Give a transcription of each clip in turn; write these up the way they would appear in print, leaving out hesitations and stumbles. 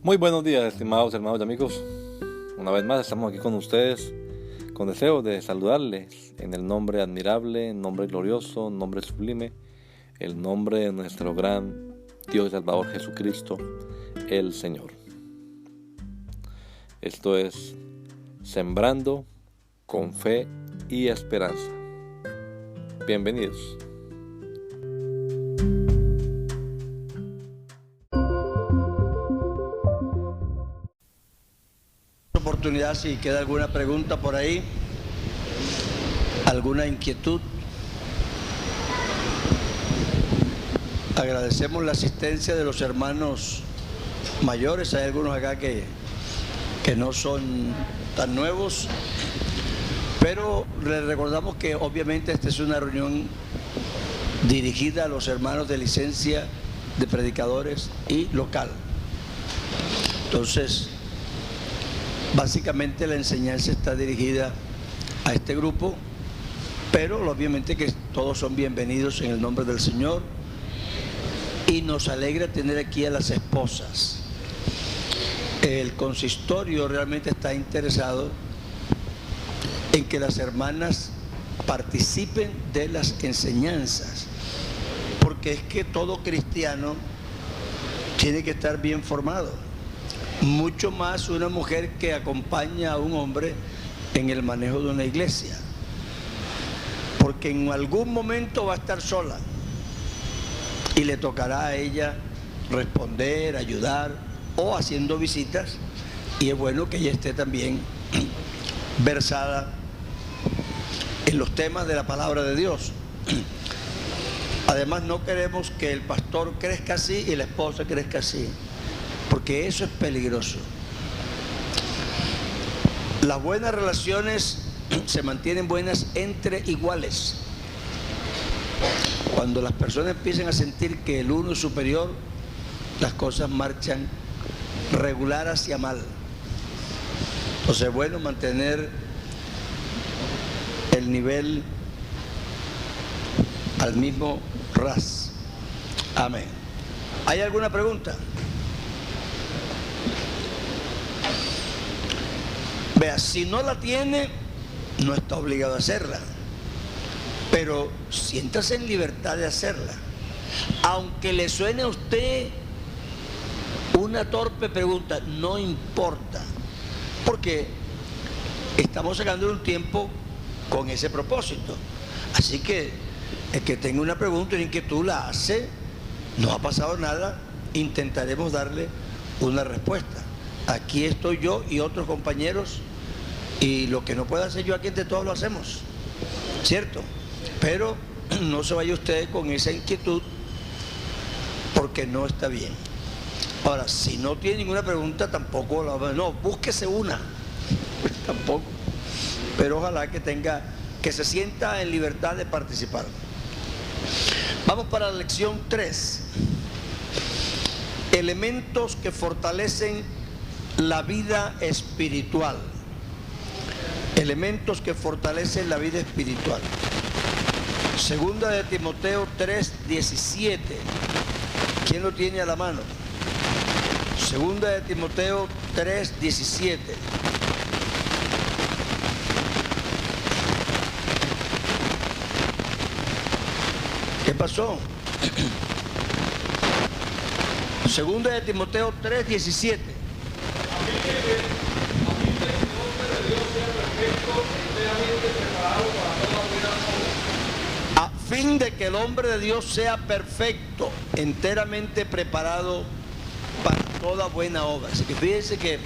Muy buenos días, estimados hermanos y amigos. Una vez más estamos aquí con ustedes con deseo de saludarles en el nombre admirable, nombre glorioso, nombre sublime, el nombre de nuestro gran Dios y Salvador Jesucristo, el Señor. Esto es Sembrando con Fe y Esperanza. Bienvenidos. Oportunidad, si queda alguna pregunta por ahí, alguna inquietud. Agradecemos la asistencia de los hermanos mayores. Hay algunos acá que no son tan nuevos, pero les recordamos que obviamente esta es una reunión dirigida a los hermanos de licencia de predicadores y local. Entonces, básicamente la enseñanza está dirigida a este grupo, pero obviamente que todos son bienvenidos en el nombre del Señor, y nos alegra tener aquí a las esposas. El consistorio realmente está interesado en que las hermanas participen de las enseñanzas, porque es que todo cristiano tiene que estar bien formado. Mucho más una mujer que acompaña a un hombre en el manejo de una iglesia, porque en algún momento va a estar sola y le tocará a ella responder, ayudar o haciendo visitas, y es bueno que ella esté también versada en los temas de la palabra de Dios. Además, no queremos que el pastor crezca así y la esposa crezca así, porque eso es peligroso. Las buenas relaciones se mantienen buenas entre iguales. Cuando las personas empiezan a sentir que el uno es superior, las cosas marchan regular hacia mal. Entonces es bueno mantener el nivel al mismo ras. Amén. ¿Hay alguna pregunta? Vea, si no la tiene, no está obligado a hacerla, pero siéntase en libertad de hacerla. Aunque le suene a usted una torpe pregunta, no importa, porque estamos sacando un tiempo con ese propósito. Así que el que tenga una pregunta, una inquietud, la hace, no ha pasado nada, intentaremos darle una respuesta. Aquí estoy yo y otros compañeros, y lo que no pueda hacer yo aquí entre todos lo hacemos, ¿cierto? Pero no se vaya usted con esa inquietud, porque no está bien. Ahora, si no tiene ninguna pregunta, tampoco no, búsquese una, tampoco, pero ojalá que se sienta en libertad de participar. Vamos para la lección 3. Elementos que fortalecen la vida espiritual. Elementos que fortalecen la vida espiritual. Segunda de Timoteo 3:17. ¿Quién lo tiene a la mano? Segunda de Timoteo 3:17. ¿Qué pasó? Segunda de Timoteo 3:17. A fin de que el hombre de Dios sea perfecto, enteramente preparado para toda buena obra. Así que fíjense que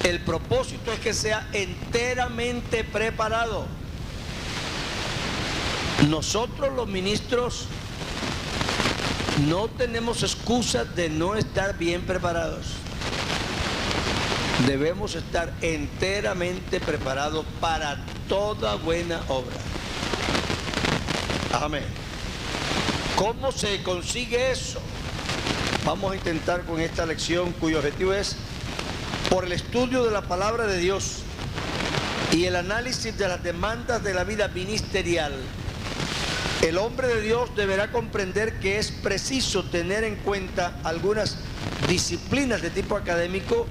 el propósito es que sea enteramente preparado. Nosotros los ministros no tenemos excusa de no estar bien preparados. Debemos estar enteramente preparados para toda buena obra. Amén. ¿Cómo se consigue eso? Vamos a intentar con esta lección, cuyo objetivo es, por el estudio de la palabra de Dios y el análisis de las demandas de la vida ministerial, el hombre de Dios deberá comprender que es preciso tener en cuenta algunas disciplinas de tipo académico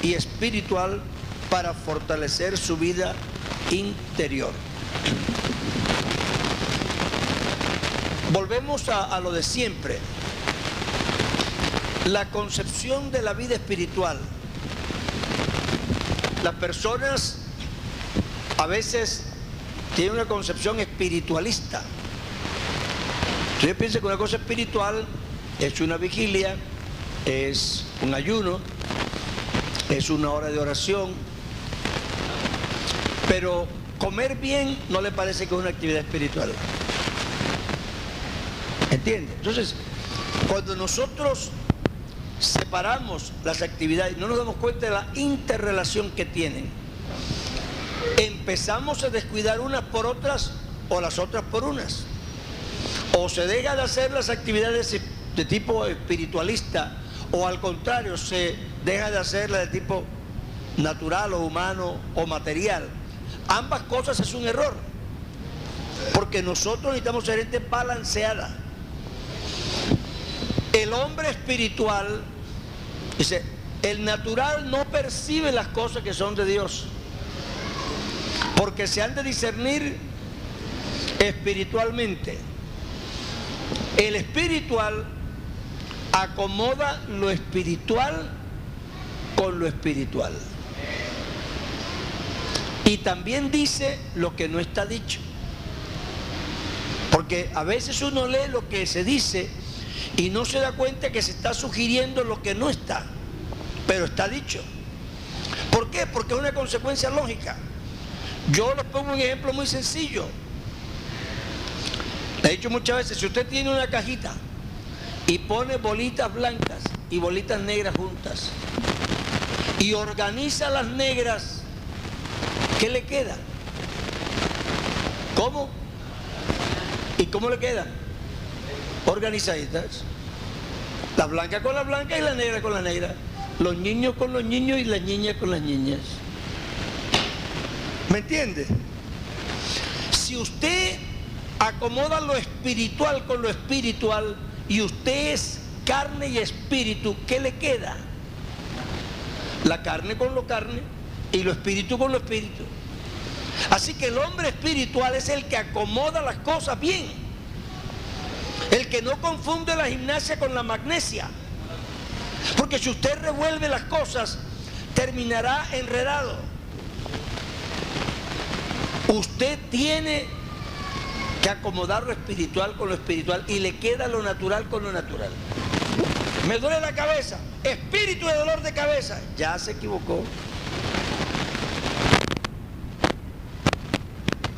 y espiritual para fortalecer su vida interior. Volvemos a lo de siempre. La concepción de la vida espiritual. Las personas a veces tienen una concepción espiritualista. Yo pienso que una cosa espiritual es una vigilia, es un ayuno, es una hora de oración, pero comer bien no le parece que es una actividad espiritual. ¿Entiende? Entonces, cuando nosotros separamos las actividades, no nos damos cuenta de la interrelación que tienen, empezamos a descuidar unas por otras o las otras por unas. O se deja de hacer las actividades de tipo espiritualista, o al contrario, se deja de hacerlas de tipo natural o humano o material. Ambas cosas es un error, porque nosotros necesitamos ser gente balanceada. El hombre espiritual, dice, el natural no percibe las cosas que son de Dios, porque se han de discernir espiritualmente. El espiritual acomoda lo espiritual con lo espiritual. Y también dice lo que no está dicho. Porque a veces uno lee lo que se dice y no se da cuenta que se está sugiriendo lo que no está, pero está dicho. ¿Por qué? Porque es una consecuencia lógica. Yo les pongo un ejemplo muy sencillo. Le he dicho muchas veces, si usted tiene una cajita y pone bolitas blancas y bolitas negras juntas y organiza las negras, ¿qué le queda? ¿Cómo? ¿Y cómo le quedan? Organizaditas. La blanca con la blanca y la negra con la negra. Los niños con los niños y las niñas con las niñas. ¿Me entiende? Si usted acomoda lo espiritual con lo espiritual y usted es carne y espíritu, ¿qué le queda? La carne con lo carne y lo espíritu con lo espíritu. Así que el hombre espiritual es el que acomoda las cosas bien, el que no confunde la gimnasia con la magnesia, porque si usted revuelve las cosas terminará enredado. Usted tiene que acomodar lo espiritual con lo espiritual y le queda lo natural con lo natural. Me duele la cabeza, espíritu de dolor de cabeza, ya se equivocó.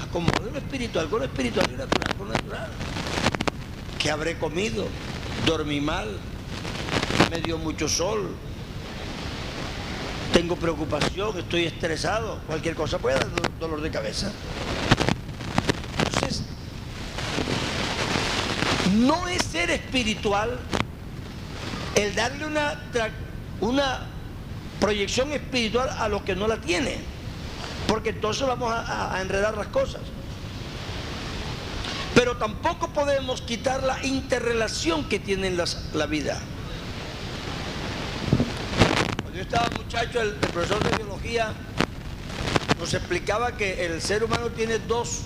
Acomode lo espiritual con lo espiritual y lo natural con lo natural. ¿Qué habré comido? Dormí mal, me dio mucho sol, tengo preocupación, estoy estresado, cualquier cosa puede dar dolor de cabeza. Entonces, no es ser espiritual el darle una proyección espiritual a lo que no la tiene, porque entonces vamos a enredar las cosas. Pero tampoco podemos quitar la interrelación que tiene la vida. Cuando yo estaba muchacho, el profesor de biología nos explicaba que el ser humano tiene dos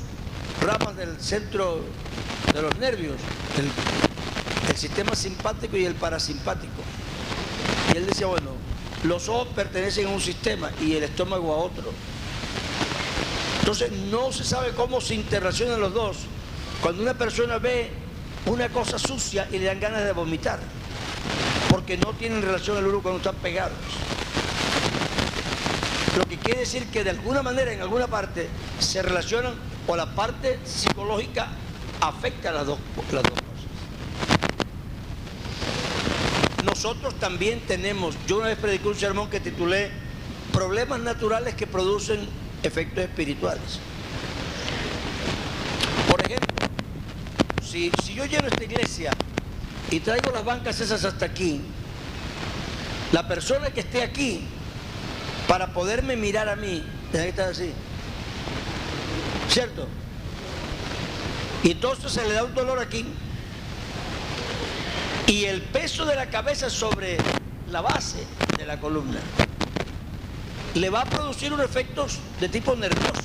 ramas del centro de los nervios, el sistema simpático y el parasimpático. Y él decía, bueno, los ojos pertenecen a un sistema y el estómago a otro. Entonces no se sabe cómo se interrelacionan los dos. Cuando una persona ve una cosa sucia y le dan ganas de vomitar, porque no tienen relación el uno cuando están pegados. Lo que quiere decir que de alguna manera, en alguna parte, se relacionan, o la parte psicológica afecta a las dos cosas. Nosotros también tenemos, yo una vez prediqué un sermón que titulé Problemas naturales que producen efectos espirituales. Por ejemplo, si yo lleno esta iglesia y traigo las bancas esas hasta aquí, la persona que esté aquí, para poderme mirar a mí, tiene que estar así, ¿cierto? Y entonces se le da un dolor aquí, y el peso de la cabeza sobre la base de la columna. Le va a producir unos efectos de tipo nervioso.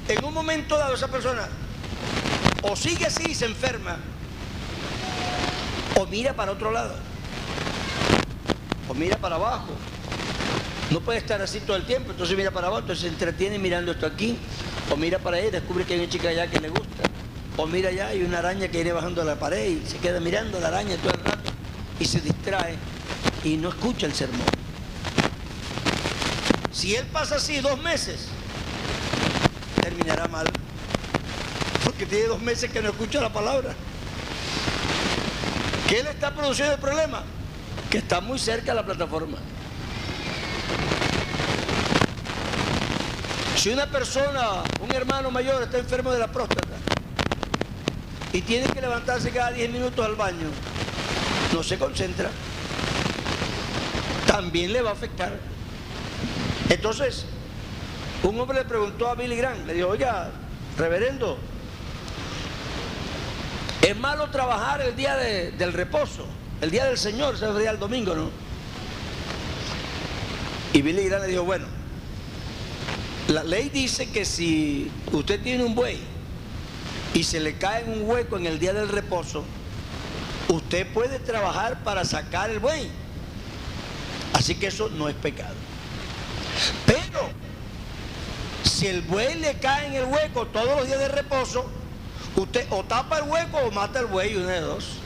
En un momento dado esa persona o sigue así y se enferma, o mira para otro lado, o mira para abajo. No puede estar así todo el tiempo, entonces mira para abajo, entonces se entretiene mirando esto aquí, o mira para ahí, descubre que hay una chica allá que le gusta, o mira allá, hay una araña que viene bajando a la pared y se queda mirando a la araña todo el rato y se distrae y no escucha el sermón. Si él pasa así 2 meses, terminará mal, porque tiene 2 meses que no escucha la palabra. ¿Qué le está produciendo el problema? Que está muy cerca de la plataforma. Si una persona, un hermano mayor está enfermo de la próstata y tiene que levantarse cada 10 minutos al baño, no se concentra, también le va a afectar. Entonces, un hombre le preguntó a Billy Graham, le dijo: oiga, reverendo, ¿es malo trabajar el día del reposo, el día del Señor, ese es el día del domingo, no? Y Billy Graham le dijo: bueno, la ley dice que si usted tiene un buey y se le cae en un hueco en el día del reposo, usted puede trabajar para sacar el buey. Así que eso no es pecado. Pero si el buey le cae en el hueco todos los días de reposo, usted o tapa el hueco o mata el buey, una de dos.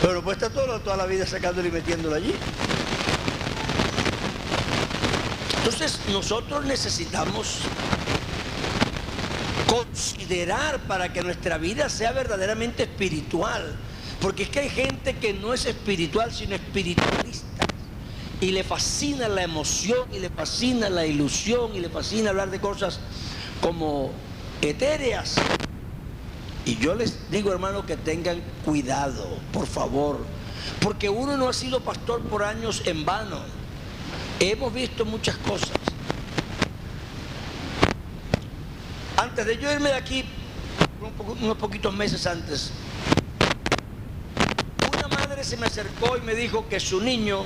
Pero no puede estar toda la vida sacándolo y metiéndolo allí. Entonces nosotros necesitamos considerar para que nuestra vida sea verdaderamente espiritual, porque es que hay gente que no es espiritual sino espiritualista y le fascina la emoción y le fascina la ilusión y le fascina hablar de cosas como etéreas. Y yo les digo, hermano, que tengan cuidado, por favor, porque uno no ha sido pastor por años en vano. Hemos visto muchas cosas. Antes de yo irme de aquí, unos poquitos meses antes, una madre se me acercó y me dijo que su niño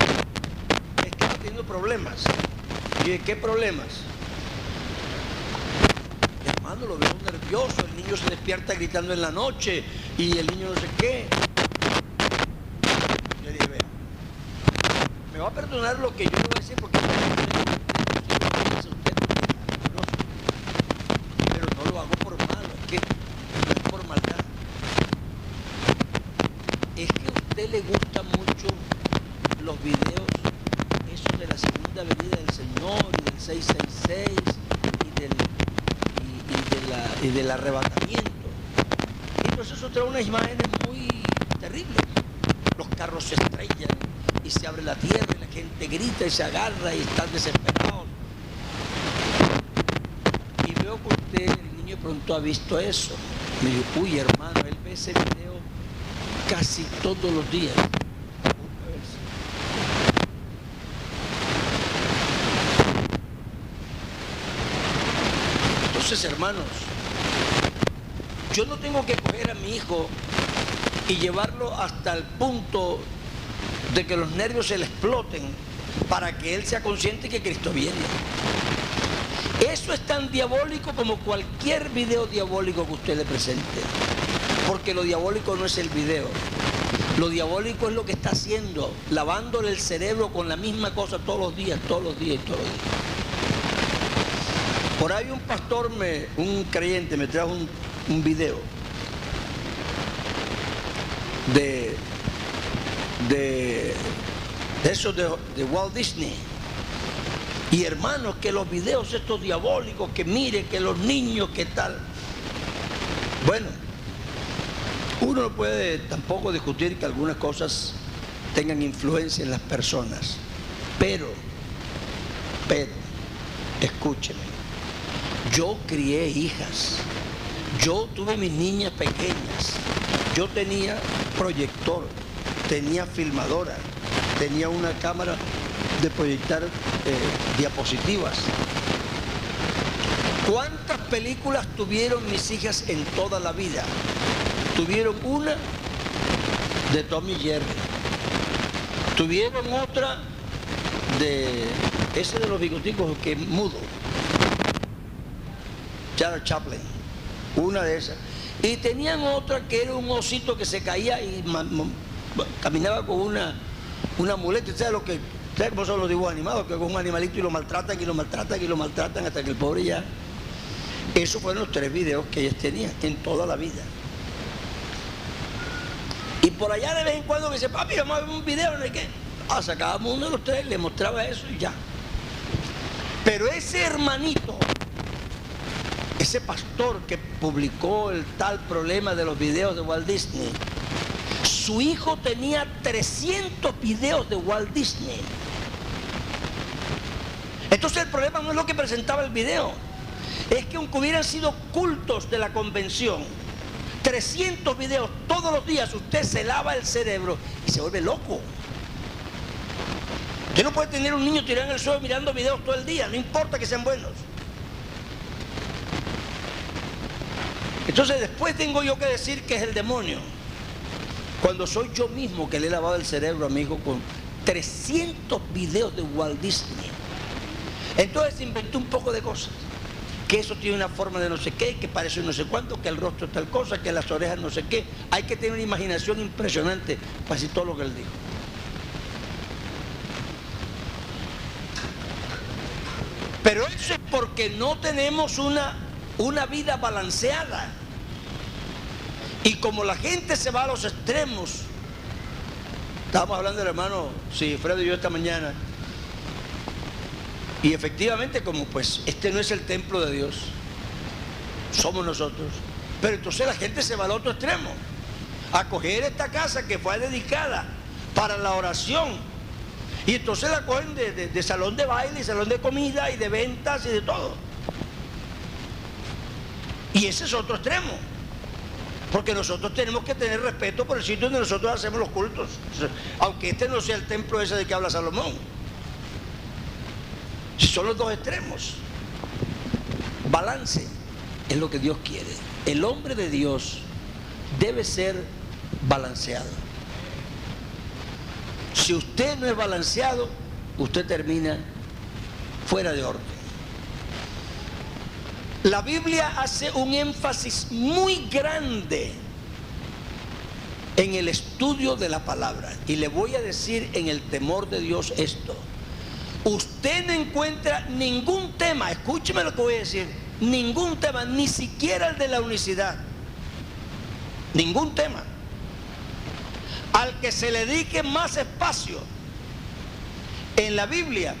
estaba teniendo problemas. Y yo dije: ¿qué problemas? Hermano, lo veo nervioso, el niño se despierta gritando en la noche y el niño no sé qué. Yo dije: vea, me va a perdonar lo que yo le voy a decir porque pero no lo hago por malo, es que no es por maldad. Es que a usted le gustan mucho los videos, eso de la segunda venida del Señor y del 666 y del arrebatamiento. Entonces eso trae unas imágenes muy terribles. Los carros se estrellan y se abre la tierra y la gente grita y se agarra y están desesperados. Y veo que usted, el niño, pronto ha visto eso. Me dijo: uy, hermano, él ve ese video casi todos los días. Entonces, hermanos, yo no tengo que coger a mi hijo y llevarlo hasta el punto de que los nervios se le exploten para que él sea consciente que Cristo viene. Eso es tan diabólico como cualquier video diabólico que usted le presente, porque lo diabólico no es el video, lo diabólico es lo que está haciendo, lavándole el cerebro con la misma cosa todos los días, todos los días y todos los días. Por ahí un pastor, un creyente, me trajo un video de eso de Walt Disney. Y hermanos, que los videos estos diabólicos, que mire, que los niños, que tal. Bueno, uno no puede tampoco discutir que algunas cosas tengan influencia en las personas, pero, escúcheme, yo crié hijas, yo tuve mis niñas pequeñas, yo tenía proyector, tenía filmadora, tenía una cámara de proyectar diapositivas. ¿Cuántas películas tuvieron mis hijas en toda la vida? Tuvieron una de Tom y Jerry, Tuvieron otra de ese de los bigoticos que es mudo, Charles Chaplin, una de esas. Y tenían otra que era un osito que se caía y caminaba con una muleta. ¿Sabes cómo son los dibujos animados? Que con un animalito y lo maltratan y lo maltratan y lo maltratan hasta que el pobre ya... Esos fueron los 3 videos que ellos tenían en toda la vida. Y por allá de vez en cuando me dice, papi, vamos a ver un video, ¿no hay qué? Sacábamos uno de los 3, le mostraba eso y ya. Pero ese hermanito, ese pastor que publicó el tal problema de los videos de Walt Disney, su hijo tenía 300 videos de Walt Disney. Entonces el problema no es lo que presentaba el video, es que aunque hubieran sido cultos de la convención, 300 videos todos los días, usted se lava el cerebro y se vuelve loco. Usted no puede tener un niño tirado en el suelo mirando videos todo el día, no importa que sean buenos. Entonces después tengo yo que decir que es el demonio, cuando soy yo mismo que le he lavado el cerebro a mi hijo con 300 videos de Walt Disney. Entonces inventé un poco de cosas, que eso tiene una forma de no sé qué, que parece no sé cuánto, que el rostro es tal cosa, que las orejas no sé qué. Hay que tener una imaginación impresionante para decir todo lo que él dijo. Pero eso es porque no tenemos una vida balanceada. Y como la gente se va a los extremos, estábamos hablando del hermano Sigifredo y yo esta mañana, y efectivamente como pues este no es el templo de Dios, somos nosotros, pero entonces la gente se va al otro extremo, a coger esta casa que fue dedicada para la oración, y entonces la cogen de salón de baile y salón de comida y de ventas y de todo. Y ese es otro extremo, porque nosotros tenemos que tener respeto por el sitio donde nosotros hacemos los cultos, aunque este no sea el templo ese de que habla Salomón. Son los dos extremos. Balance es lo que Dios quiere. El hombre de Dios debe ser balanceado. Si usted no es balanceado, usted termina fuera de orden. La Biblia hace un énfasis muy grande en el estudio de la palabra. Y le voy a decir en el temor de Dios esto. Usted no encuentra ningún tema, escúcheme lo que voy a decir, ningún tema, ni siquiera el de la unicidad, ningún tema al que se le dedique más espacio en la Biblia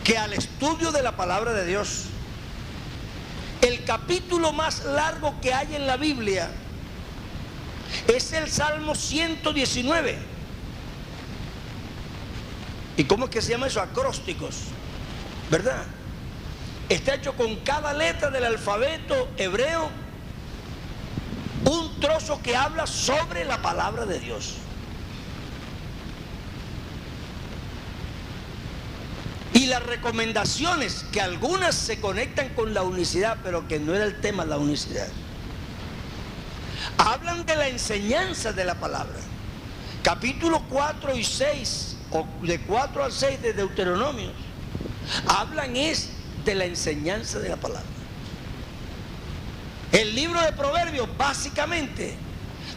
que al estudio de la palabra de Dios. El capítulo más largo que hay en la Biblia es el Salmo 119. ¿Y cómo es que se llama eso? Acrósticos, ¿verdad? Está hecho con cada letra del alfabeto hebreo, un trozo que habla sobre la palabra de Dios. Y las recomendaciones, que algunas se conectan con la unicidad, pero que no era el tema la unicidad, hablan de la enseñanza de la palabra. Capítulo 4 y 6, o de 4 al 6 de Deuteronomio, hablan de la enseñanza de la palabra. El libro de Proverbios básicamente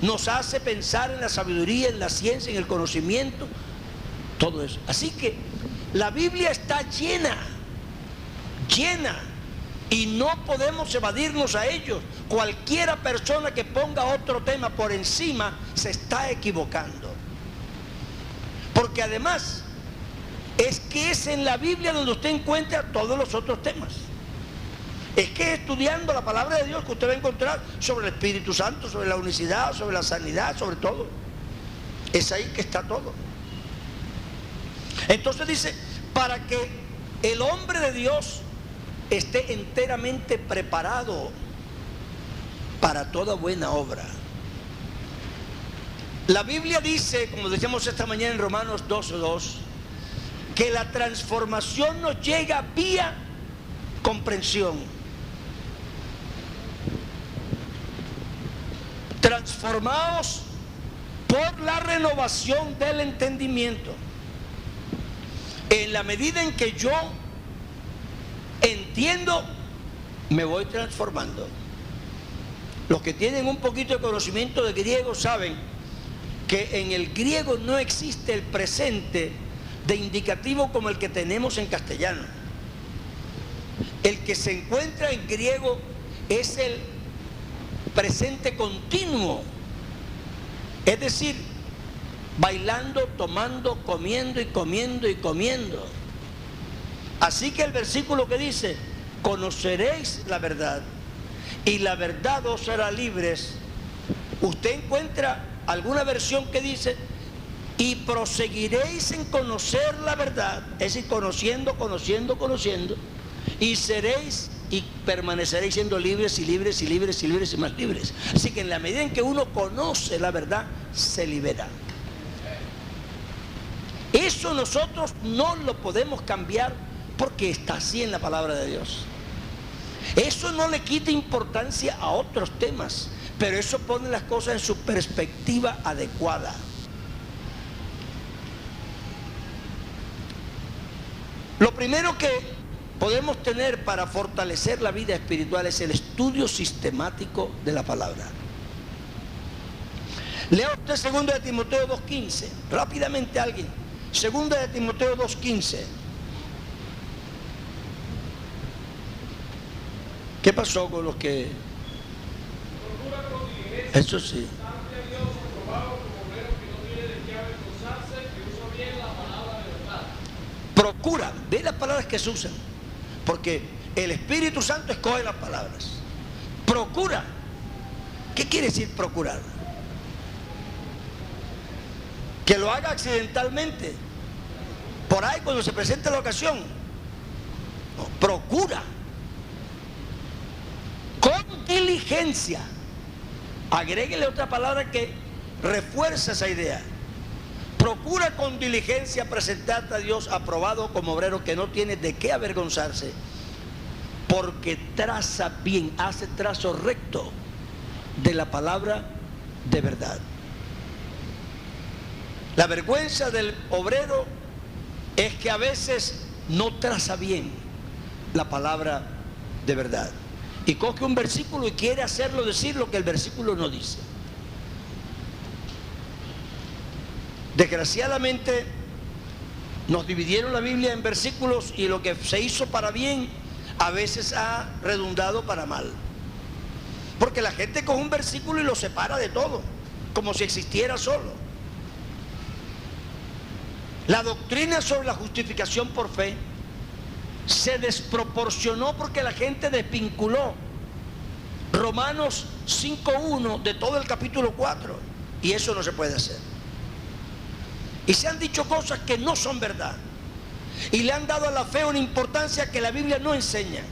nos hace pensar en la sabiduría, en la ciencia, en el conocimiento, todo eso. Así que la Biblia está llena, y no podemos evadirnos a ellos. Cualquiera persona que ponga otro tema por encima se está equivocando. Porque además es que es en la Biblia donde usted encuentra todos los otros temas. Es que estudiando la palabra de Dios que usted va a encontrar sobre el Espíritu Santo, sobre la unicidad, sobre la sanidad, sobre todo. Es ahí que está todo. Entonces dice, para que el hombre de Dios esté enteramente preparado para toda buena obra. La Biblia dice, como decíamos esta mañana en Romanos 12:2, que la transformación nos llega vía comprensión. Transformaos por la renovación del entendimiento. En la medida en que yo entiendo, me voy transformando. Los que tienen un poquito de conocimiento de griego saben que en el griego no existe el presente de indicativo como el que tenemos en castellano. El que se encuentra en griego es el presente continuo, es decir, bailando, tomando, comiendo y comiendo y comiendo. Así que el versículo que dice, conoceréis la verdad y la verdad os hará libres, usted encuentra alguna versión que dice, y proseguiréis en conocer la verdad, es decir, conociendo, y seréis y permaneceréis siendo libres y libres y libres y libres y más libres. Así que en la medida en que uno conoce la verdad, se libera. Eso nosotros no lo podemos cambiar porque está así en la palabra de Dios. Eso no le quita importancia a otros temas, pero eso pone las cosas en su perspectiva adecuada. Lo primero que podemos tener para fortalecer la vida espiritual es el estudio sistemático de la palabra. Lea usted 2 de Timoteo 2:15, rápidamente alguien. 2 de Timoteo 2:15. ¿Qué pasó con los que? Eso sí. Procura, ve las palabras que se usan, porque el Espíritu Santo escoge las palabras. Procura. ¿Qué quiere decir procurar? Que lo haga accidentalmente, por ahí cuando se presente la ocasión. No, procura con diligencia. Agréguele otra palabra que refuerza esa idea. Procura con diligencia presentarte a Dios aprobado como obrero que no tiene de qué avergonzarse, porque traza bien, hace trazo recto de la palabra de verdad. La vergüenza del obrero es que a veces no traza bien la palabra de verdad y coge un versículo y quiere hacerlo decir lo que el versículo no dice. Desgraciadamente nos dividieron la Biblia en versículos y lo que se hizo para bien a veces ha redundado para mal, porque la gente coge un versículo y lo separa de todo como si existiera solo. La doctrina sobre la justificación por fe se desproporcionó porque la gente desvinculó Romanos 5:1 de todo el capítulo 4, y eso no se puede hacer. Y se han dicho cosas que no son verdad, y le han dado a la fe una importancia que la Biblia no enseña,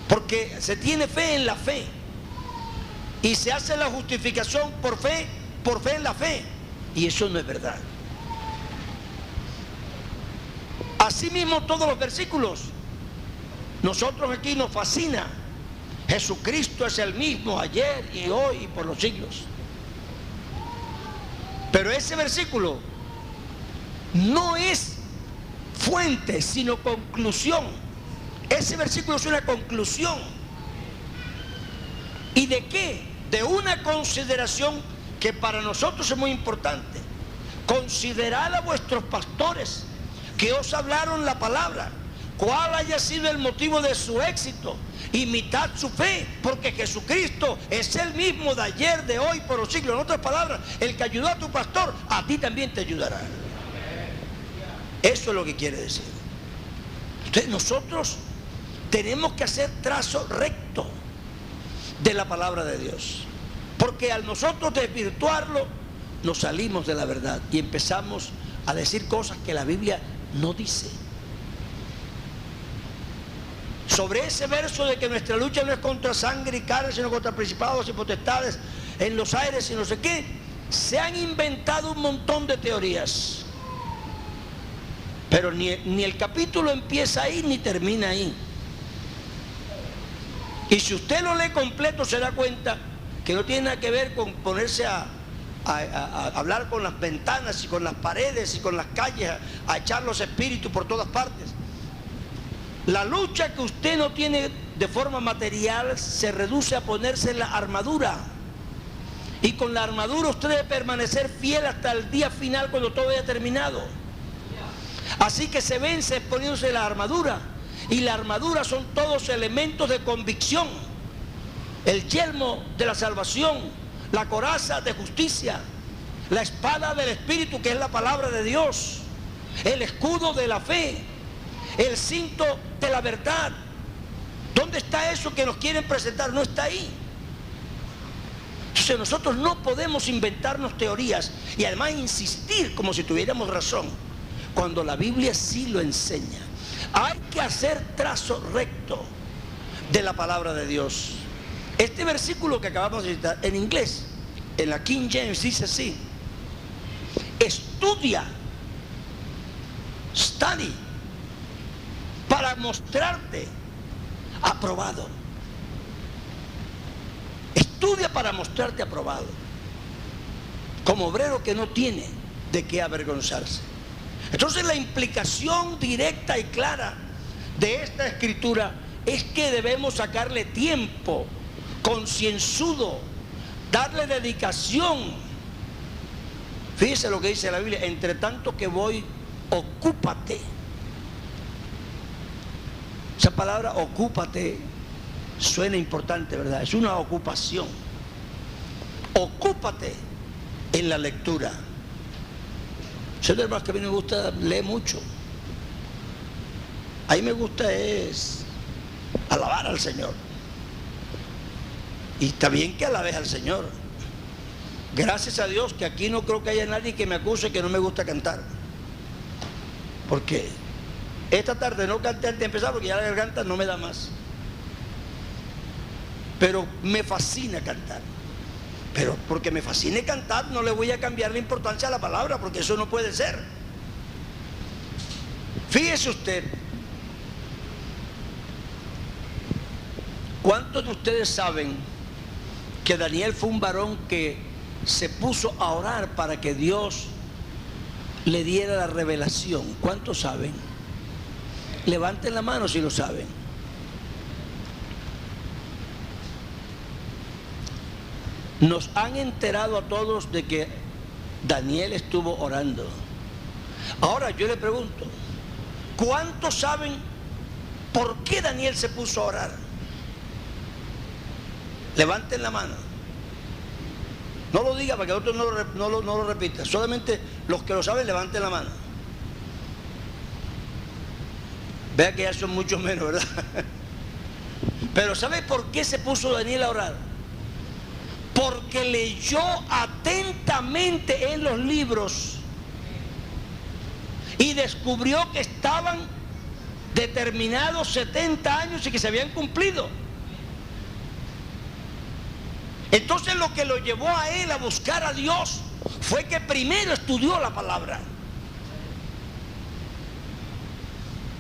porque se tiene fe en la fe y se hace la justificación por fe en la fe, y eso no es verdad. Asimismo, todos los versículos, nosotros aquí nos fascina: Jesucristo es el mismo ayer y hoy y por los siglos. Pero ese versículo no es fuente, sino conclusión. Ese versículo es una conclusión. ¿Y de qué? De una consideración que para nosotros es muy importante. Considerad a vuestros pastores que os hablaron la palabra, cuál haya sido el motivo de su éxito. Imitad su fe, porque Jesucristo es el mismo de ayer, de hoy, por los siglos. En otras palabras, el que ayudó a tu pastor, a ti también te ayudará. Eso es lo que quiere decir. Entonces nosotros tenemos que hacer trazo recto de la palabra de Dios, porque al nosotros desvirtuarlo, nos salimos de la verdad y empezamos a decir cosas que la Biblia no dice. Sobre ese verso de que nuestra lucha no es contra sangre y carne, sino contra principados y potestades en los aires y no sé qué, se han inventado un montón de teorías, pero ni el capítulo empieza ahí ni termina ahí. Y si usted lo lee completo, se da cuenta que no tiene nada que ver con ponerse a hablar con las ventanas y con las paredes y con las calles, a echar los espíritus por todas partes. La lucha que usted no tiene de forma material se reduce a ponerse la armadura. Y con la armadura usted debe permanecer fiel hasta el día final, cuando todo haya terminado. Así que se vence poniéndose la armadura. Y la armadura son todos elementos de convicción. El yelmo de la salvación, la coraza de justicia, la espada del Espíritu, que es la palabra de Dios, el escudo de la fe, el cinto de la verdad. ¿Dónde está eso que nos quieren presentar? No está ahí. Entonces nosotros no podemos inventarnos teorías y además insistir como si tuviéramos razón, cuando la Biblia sí lo enseña. Hay que hacer trazo recto de la palabra de Dios. Este versículo que acabamos de citar en inglés, en la King James, dice así: estudia, study, para mostrarte aprobado. Estudia para mostrarte aprobado, como obrero que no tiene de qué avergonzarse. Entonces la implicación directa y clara de esta escritura es que debemos sacarle tiempo, concienzudo, darle dedicación. Fíjese lo que dice la Biblia: entre tanto que voy, ocúpate. Esa palabra ocúpate suena importante, ¿verdad? Es una ocupación. Ocúpate en la lectura. Yo de verdad que a mí me gusta leer mucho. A mí me gusta es alabar al Señor. Y está bien que alabes al Señor. Gracias a Dios que aquí no creo que haya nadie que me acuse que no me gusta cantar. Porque esta tarde no canté antes de empezar porque ya la garganta no me da más. Pero me fascina cantar. Pero porque me fascine cantar no le voy a cambiar la importancia a la palabra, porque eso no puede ser. Fíjese usted, ¿cuántos de ustedes saben que Daniel fue un varón que se puso a orar para que Dios le diera la revelación? ¿Cuántos saben? Levanten la mano si lo saben. Nos han enterado a todos de que Daniel estuvo orando. Ahora yo le pregunto, ¿cuántos saben por qué Daniel se puso a orar? Levanten la mano. No lo diga para que otros no lo repitan. Solamente los que lo saben, levanten la mano. Vea que ya son muchos menos, ¿verdad? Pero ¿sabe por qué se puso Daniel a orar? Porque leyó atentamente en los libros y descubrió que estaban determinados 70 años y que se habían cumplido. Entonces lo que lo llevó a él a buscar a Dios fue que primero estudió la palabra.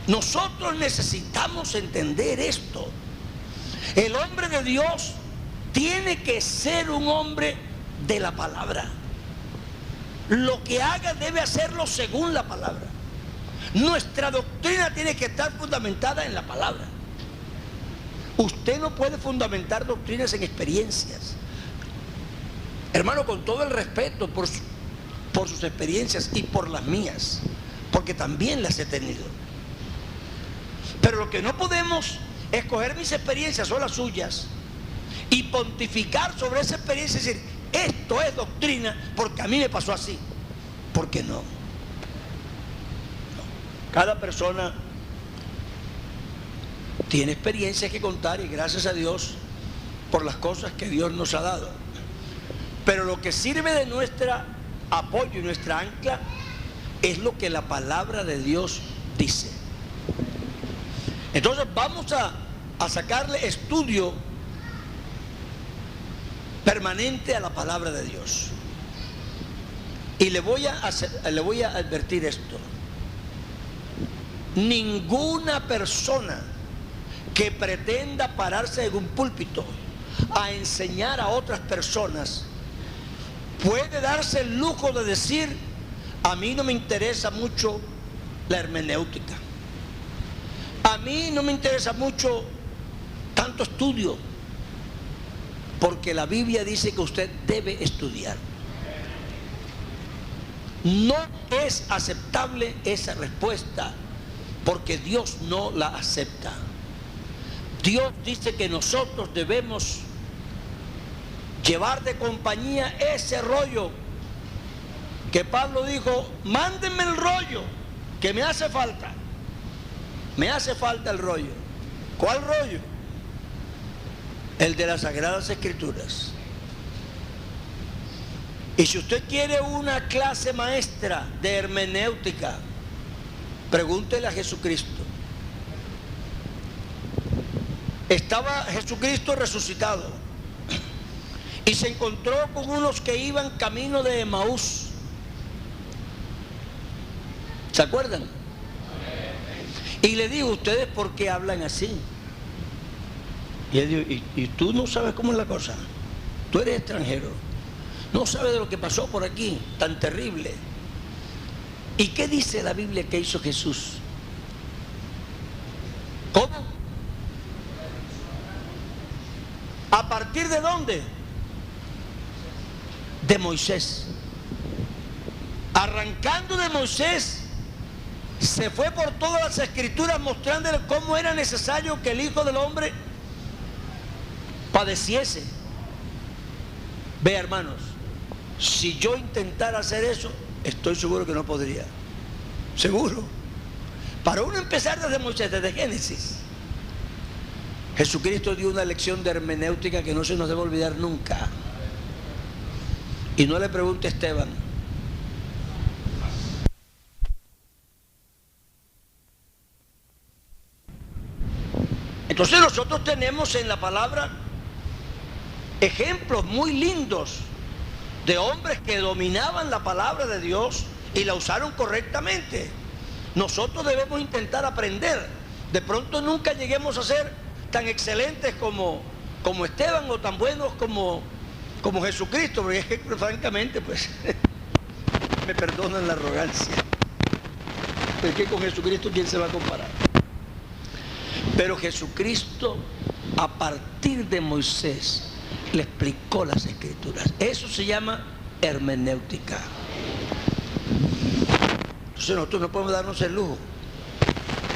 Nosotros necesitamos entender esto. El hombre de Dios tiene que ser un hombre de la palabra. Lo que haga debe hacerlo según la palabra. Nuestra doctrina tiene que estar fundamentada en la palabra. Usted no puede fundamentar doctrinas en experiencias. Hermano, con todo el respeto por sus experiencias y por las mías, porque también las he tenido. Pero lo que no podemos es coger mis experiencias o las suyas y pontificar sobre esa experiencia y decir, esto es doctrina porque a mí me pasó así. ¿Por qué no? Cada persona tiene experiencias que contar y gracias a Dios por las cosas que Dios nos ha dado. Pero lo que sirve de nuestro apoyo y nuestra ancla es lo que la palabra de Dios dice. Entonces vamos a sacarle estudio permanente a la palabra de Dios. Y le voy a advertir esto: ninguna persona que pretenda pararse en un púlpito a enseñar a otras personas, puede darse el lujo de decir: a mí no me interesa mucho la hermenéutica, a mí no me interesa mucho tanto estudio, porque la Biblia dice que usted debe estudiar. No es aceptable esa respuesta, porque Dios no la acepta. Dios dice que nosotros debemos llevar de compañía ese rollo que Pablo dijo: mándenme el rollo, que me hace falta. Me hace falta el rollo. ¿Cuál rollo? El de las Sagradas Escrituras. Y si usted quiere una clase maestra de hermenéutica, pregúntele a Jesucristo. Estaba Jesucristo resucitado y se encontró con unos que iban camino de Emaús. ¿Se acuerdan? Y le dijo: ¿ustedes por qué hablan así? Y él dijo: ¿Y tú no sabes cómo es la cosa? Tú eres extranjero, no sabes de lo que pasó por aquí, tan terrible. ¿Y qué dice la Biblia que hizo Jesús? ¿Cómo? ¿A partir de dónde? De Moisés. Arrancando de Moisés, se fue por todas las escrituras mostrándole cómo era necesario que el Hijo del Hombre padeciese. Ve, hermanos, si yo intentara hacer eso, estoy seguro que no podría. Seguro. Para uno empezar desde Moisés, desde Génesis, Jesucristo dio una lección de hermenéutica que no se nos debe olvidar nunca. Y no le pregunte a Esteban. Entonces nosotros tenemos en la palabra ejemplos muy lindos de hombres que dominaban la palabra de Dios y la usaron correctamente. Nosotros debemos intentar aprender. De pronto nunca lleguemos a ser tan excelentes como Esteban, o tan buenos como Jesucristo, porque es que francamente, pues, me perdonan la arrogancia. Es que con Jesucristo, ¿quién se va a comparar? Pero Jesucristo, a partir de Moisés, le explicó las escrituras. Eso se llama hermenéutica. Entonces nosotros no podemos darnos el lujo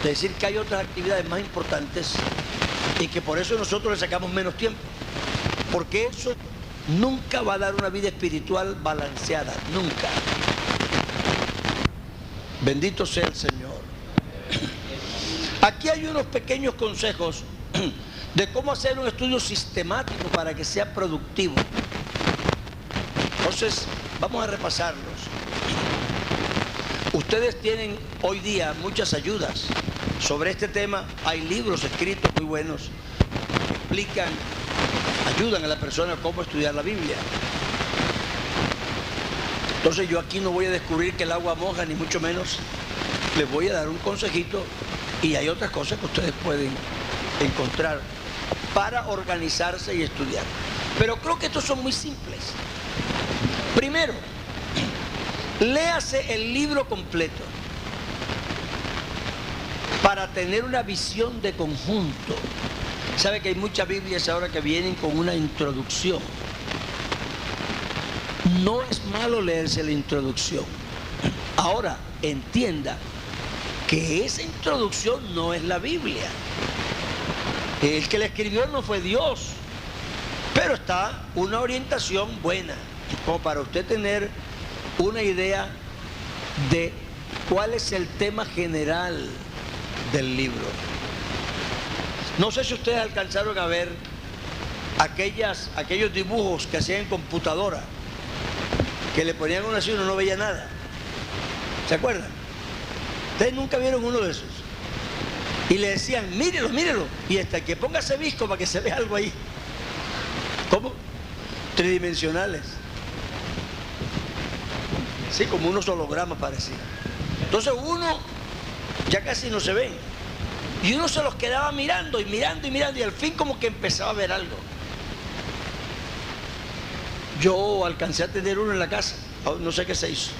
de decir que hay otras actividades más importantes y que por eso nosotros le sacamos menos tiempo, porque eso nunca va a dar una vida espiritual balanceada, nunca. Bendito sea el Señor. Aquí hay unos pequeños consejos de cómo hacer un estudio sistemático para que sea productivo. Entonces, vamos a repasarlos. Ustedes tienen hoy día muchas ayudas sobre este tema. Hay libros escritos muy buenos que explican, ayudan a la persona a cómo estudiar la Biblia. Entonces yo aquí no voy a descubrir que el agua moja, ni mucho menos. Les voy a dar un consejito, y hay otras cosas que ustedes pueden encontrar para organizarse y estudiar. Pero creo que estos son muy simples. Primero, léase el libro completo para tener una visión de conjunto. Sabe que hay muchas Biblias ahora que vienen con una introducción. No es malo leerse la introducción. Ahora, entienda que esa introducción no es la Biblia. El que la escribió no fue Dios, pero está una orientación buena, como para usted tener una idea de cuál es el tema general del libro. No sé si ustedes alcanzaron a ver aquellos dibujos que hacían en computadora, que le ponían uno así y uno no veía nada. ¿Se acuerdan? Ustedes nunca vieron uno de esos. Y le decían: mírelo, mírelo. Y hasta que póngase visco para que se vea algo ahí. ¿Cómo? Tridimensionales. Sí, como unos hologramas parecían. Entonces uno ya casi no se ve. Y uno se los quedaba mirando y mirando y mirando, y al fin como que empezaba a ver algo. Yo alcancé a tener uno en la casa, no sé qué se hizo.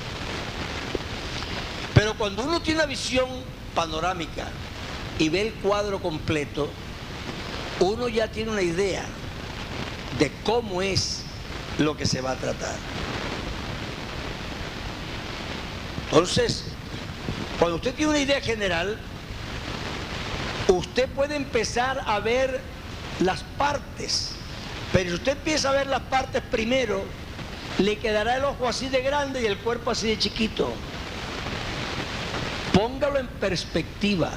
Pero cuando uno tiene una visión panorámica y ve el cuadro completo, uno ya tiene una idea de cómo es lo que se va a tratar. Entonces, cuando usted tiene una idea general, usted puede empezar a ver las partes, pero si usted empieza a ver las partes primero, le quedará el ojo así de grande y el cuerpo así de chiquito. Póngalo en perspectiva,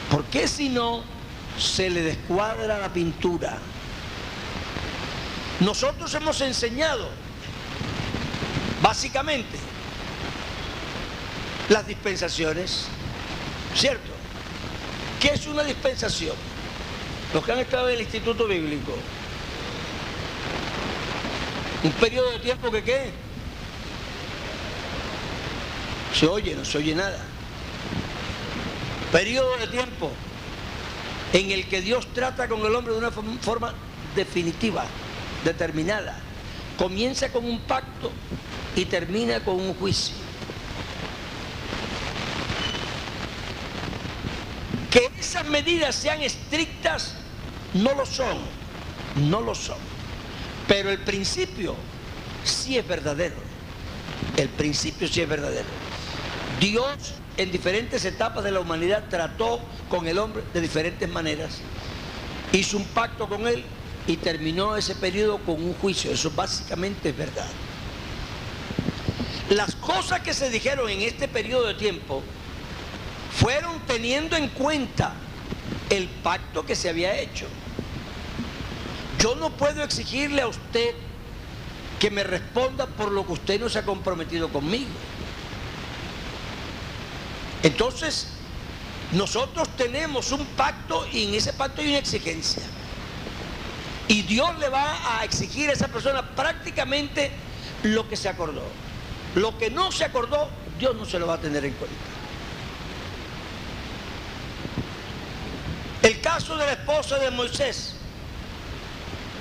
porque si no, se le descuadra la pintura. Nosotros hemos enseñado, básicamente, las dispensaciones, ¿cierto? ¿Qué es una dispensación? Los que han estado en el Instituto Bíblico. Un periodo de tiempo que ¿qué? Se oye, no se oye nada. Periodo de tiempo en el que Dios trata con el hombre de una forma definitiva, determinada. Comienza con un pacto y termina con un juicio. Que esas medidas sean estrictas, no lo son, no lo son. Pero el principio sí es verdadero. El principio sí es verdadero. Dios en diferentes etapas de la humanidad trató con el hombre de diferentes maneras. Hizo un pacto con él y terminó ese periodo con un juicio. Eso básicamente es verdad. Las cosas que se dijeron en este periodo de tiempo fueron teniendo en cuenta el pacto que se había hecho. Yo no puedo exigirle a usted que me responda por lo que usted no se ha comprometido conmigo. Entonces, nosotros tenemos un pacto y en ese pacto hay una exigencia. Y Dios le va a exigir a esa persona prácticamente lo que se acordó. Lo que no se acordó, Dios no se lo va a tener en cuenta. El caso de la esposa de Moisés.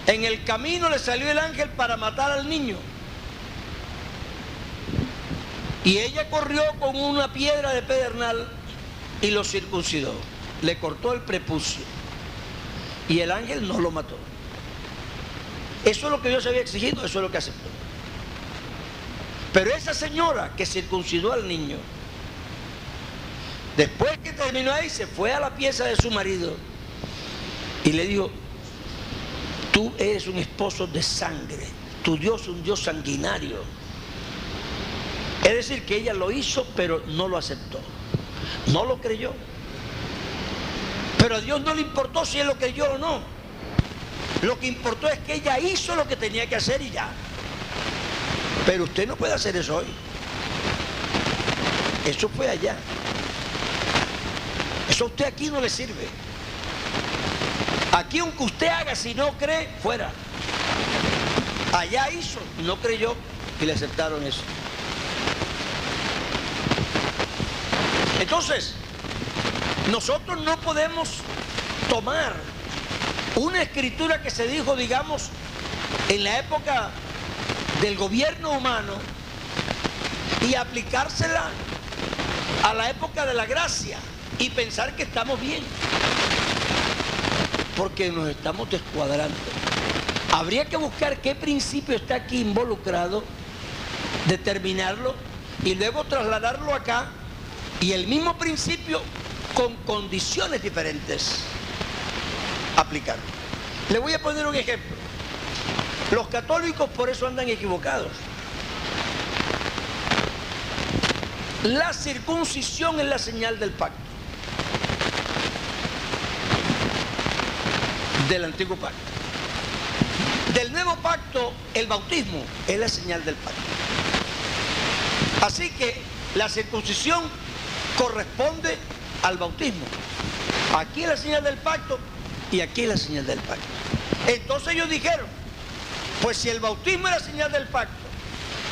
En el camino le salió el ángel para matar al niño. Y ella corrió con una piedra de pedernal y lo circuncidó. Le cortó el prepucio. Y el ángel no lo mató. Eso es lo que Dios había exigido, eso es lo que aceptó. Pero esa señora que circuncidó al niño, después que terminó ahí, se fue a la pieza de su marido y le dijo: tú eres un esposo de sangre, tu Dios es un Dios sanguinario. Es decir, que ella lo hizo, pero no lo aceptó, no lo creyó. Pero a Dios no le importó si él lo creyó o no. Lo que importó es que ella hizo lo que tenía que hacer y ya. Pero usted no puede hacer eso hoy. Eso fue allá. Eso a usted aquí no le sirve. Aquí aunque usted haga, si no cree, fuera. Allá hizo, no creyó y le aceptaron eso. Entonces, nosotros no podemos tomar una escritura que se dijo, digamos, en la época del gobierno humano y aplicársela a la época de la gracia y pensar que estamos bien, porque nos estamos descuadrando. Habría que buscar qué principio está aquí involucrado, determinarlo y luego trasladarlo acá, y el mismo principio con condiciones diferentes aplicarlo. Le voy a poner un ejemplo. Los católicos por eso andan equivocados. La circuncisión es la señal del pacto, del antiguo pacto. Del nuevo pacto, el bautismo es la señal del pacto. Así que la circuncisión corresponde al bautismo. Aquí es la señal del pacto y aquí es la señal del pacto. Entonces ellos dijeron, pues si el bautismo es la señal del pacto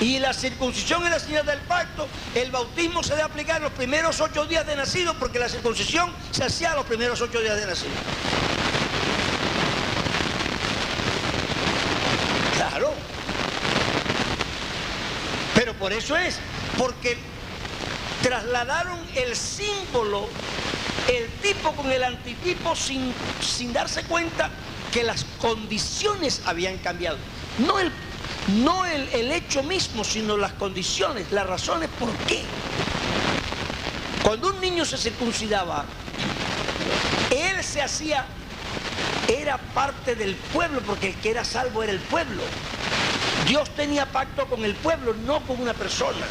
y la circuncisión es la señal del pacto, el bautismo se debe aplicar los primeros 8 días de nacido, porque la circuncisión se hacía los primeros 8 días de nacido. Claro. Pero por eso es, porque trasladaron el símbolo, el tipo con el antitipo sin darse cuenta que las condiciones habían cambiado. No el hecho mismo, sino las condiciones, las razones por qué. Cuando un niño se circuncidaba, él se hacía, era parte del pueblo, porque el que era salvo era el pueblo. Dios tenía pacto con el pueblo, no con una persona.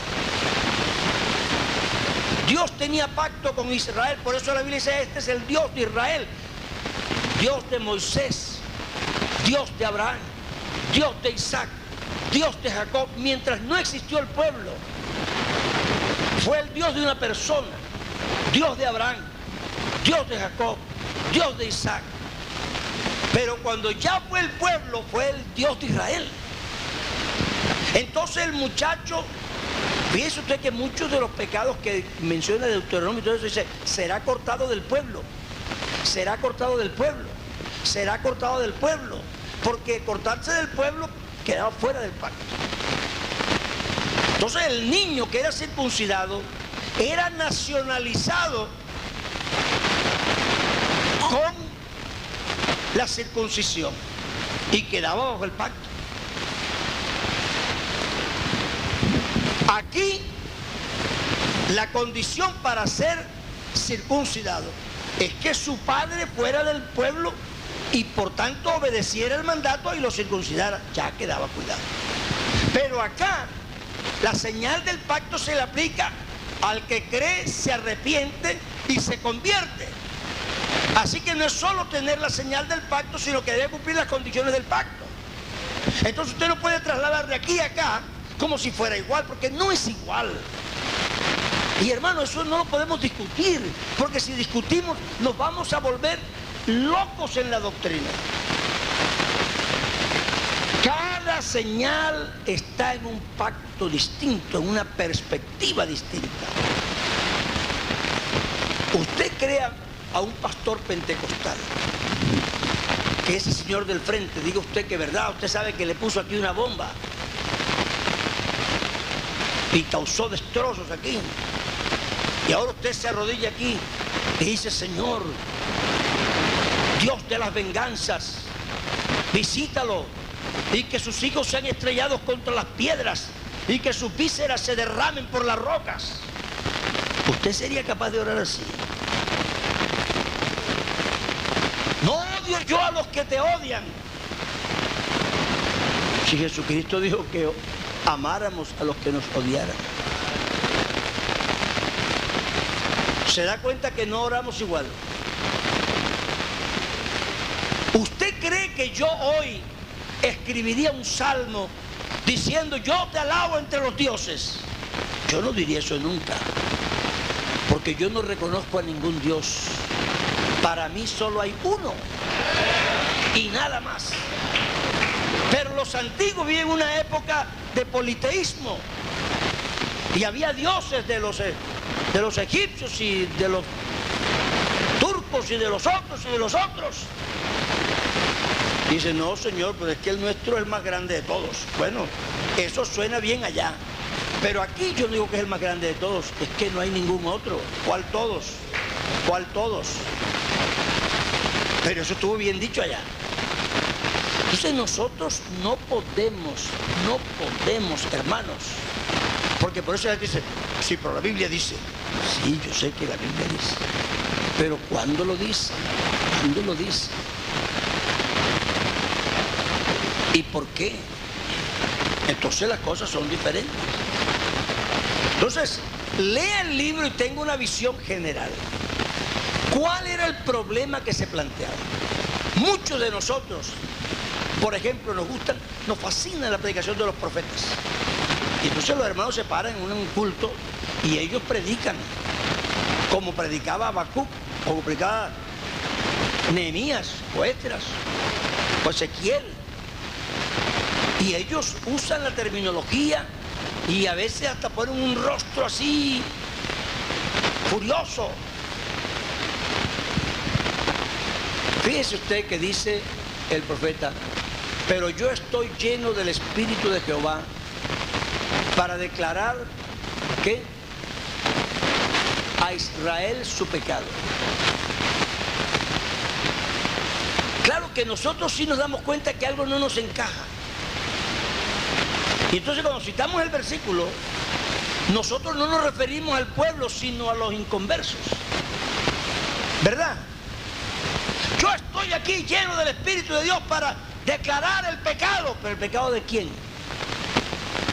Dios tenía pacto con Israel, por eso la Biblia dice, este es el Dios de Israel, Dios de Moisés, Dios de Abraham, Dios de Isaac, Dios de Jacob. Mientras no existió el pueblo, fue el Dios de una persona, Dios de Abraham, Dios de Jacob, Dios de Isaac. Pero cuando ya fue el pueblo, fue el Dios de Israel. Entonces el muchacho, fíjese usted que muchos de los pecados que menciona Deuteronomio y todo eso dice, será cortado del pueblo, será cortado del pueblo, será cortado del pueblo, porque cortarse del pueblo quedaba fuera del pacto. Entonces el niño que era circuncidado era nacionalizado con la circuncisión y quedaba bajo el pacto. Aquí la condición para ser circuncidado es que su padre fuera del pueblo y por tanto obedeciera el mandato y lo circuncidara. Ya quedaba cuidado. Pero acá la señal del pacto se le aplica al que cree, se arrepiente y se convierte. Así que no es solo tener la señal del pacto, sino que debe cumplir las condiciones del pacto. Entonces usted no puede trasladar de aquí a acá como si fuera igual, porque no es igual. Y hermano, eso no lo podemos discutir, porque si discutimos nos vamos a volver locos en la doctrina. Cada señal está en un pacto distinto, en una perspectiva distinta. Usted crea a un pastor pentecostal, que ese señor del frente, diga usted que verdad, usted sabe que le puso aquí una bomba y causó destrozos aquí, y ahora usted se arrodilla aquí y dice, Señor, Dios de las venganzas, visítalo, y que sus hijos sean estrellados contra las piedras y que sus vísceras se derramen por las rocas. ¿Usted sería capaz de orar así? No odio yo a los que te odian. Si Jesucristo dijo que amáramos a los que nos odiaran. ¿Se da cuenta que no oramos igual? ¿Usted cree que yo hoy escribiría un salmo diciendo yo te alabo entre los dioses? Yo no diría eso nunca, porque yo no reconozco a ningún Dios. Para mí solo hay uno y nada más. Pero los antiguos vivían en una época de politeísmo y había dioses de los egipcios y de los turcos y de los otros y de los otros. Dice, no señor, pero es que el nuestro es el más grande de todos. Bueno, eso suena bien allá, pero aquí yo digo que es el más grande de todos. Es que no hay ningún otro. ¿Cuál todos? ¿Cuál todos? Pero eso estuvo bien dicho allá. Entonces nosotros no podemos, hermanos, porque por eso la gente dice, sí, pero la Biblia dice. Sí, yo sé que la Biblia dice, pero ¿cuándo lo dice? ¿Cuándo lo dice? ¿Y por qué? Entonces las cosas son diferentes. Entonces, lea el libro y tenga una visión general. ¿Cuál era el problema que se planteaba? Muchos de nosotros, por ejemplo, nos fascina la predicación de los profetas. Y entonces los hermanos se paran en un culto y ellos predican, como predicaba Habacuc, como predicaba Nehemías, o Esdras, o Ezequiel. Y ellos usan la terminología y a veces hasta ponen un rostro así, furioso. Fíjese usted que dice el profeta, Pero yo estoy lleno del Espíritu de Jehová para declarar que a Israel su pecado. Claro que nosotros sí nos damos cuenta que algo no nos encaja. Y entonces cuando citamos el versículo, nosotros no nos referimos al pueblo, sino a los inconversos. ¿Verdad? Yo estoy aquí lleno del Espíritu de Dios para declarar el pecado. ¿Pero el pecado de quién?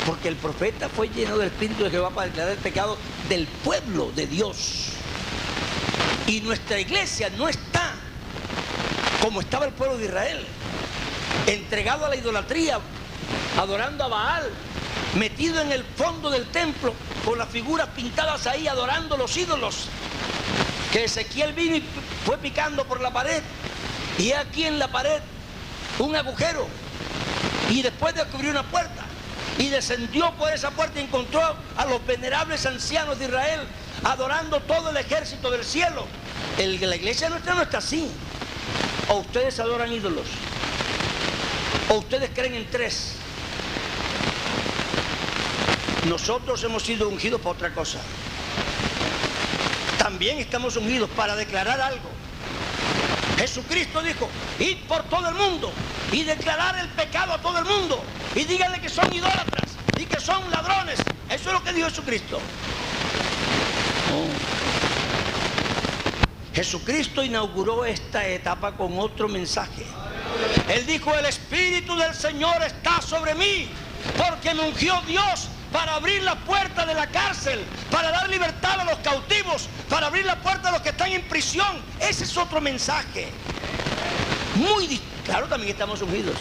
Porque el profeta fue lleno del Espíritu de Jehová para declarar el pecado del pueblo de Dios. Y nuestra iglesia no está como estaba el pueblo de Israel, entregado a la idolatría, adorando a Baal, metido en el fondo del templo, con las figuras pintadas ahí, adorando los ídolos. Que Ezequiel vino y fue picando por la pared, y aquí en la pared un agujero, y después descubrió una puerta, y descendió por esa puerta y encontró a los venerables ancianos de Israel, adorando todo el ejército del cielo. La iglesia nuestra no está así. O ustedes adoran ídolos, o ustedes creen en tres. Nosotros hemos sido ungidos para otra cosa. También estamos ungidos para declarar algo. Jesucristo dijo: id por todo el mundo y declarar el pecado a todo el mundo, y díganle que son idólatras y que son ladrones. Eso es lo que dijo Jesucristo. Jesucristo inauguró esta etapa con otro mensaje. Él dijo: el Espíritu del Señor está sobre mí, porque me ungió Dios para abrir la puerta de la cárcel, para dar libertad a los cautivos, para abrir la puerta a los que están en prisión. Ese es otro mensaje. Claro, también estamos ungidos.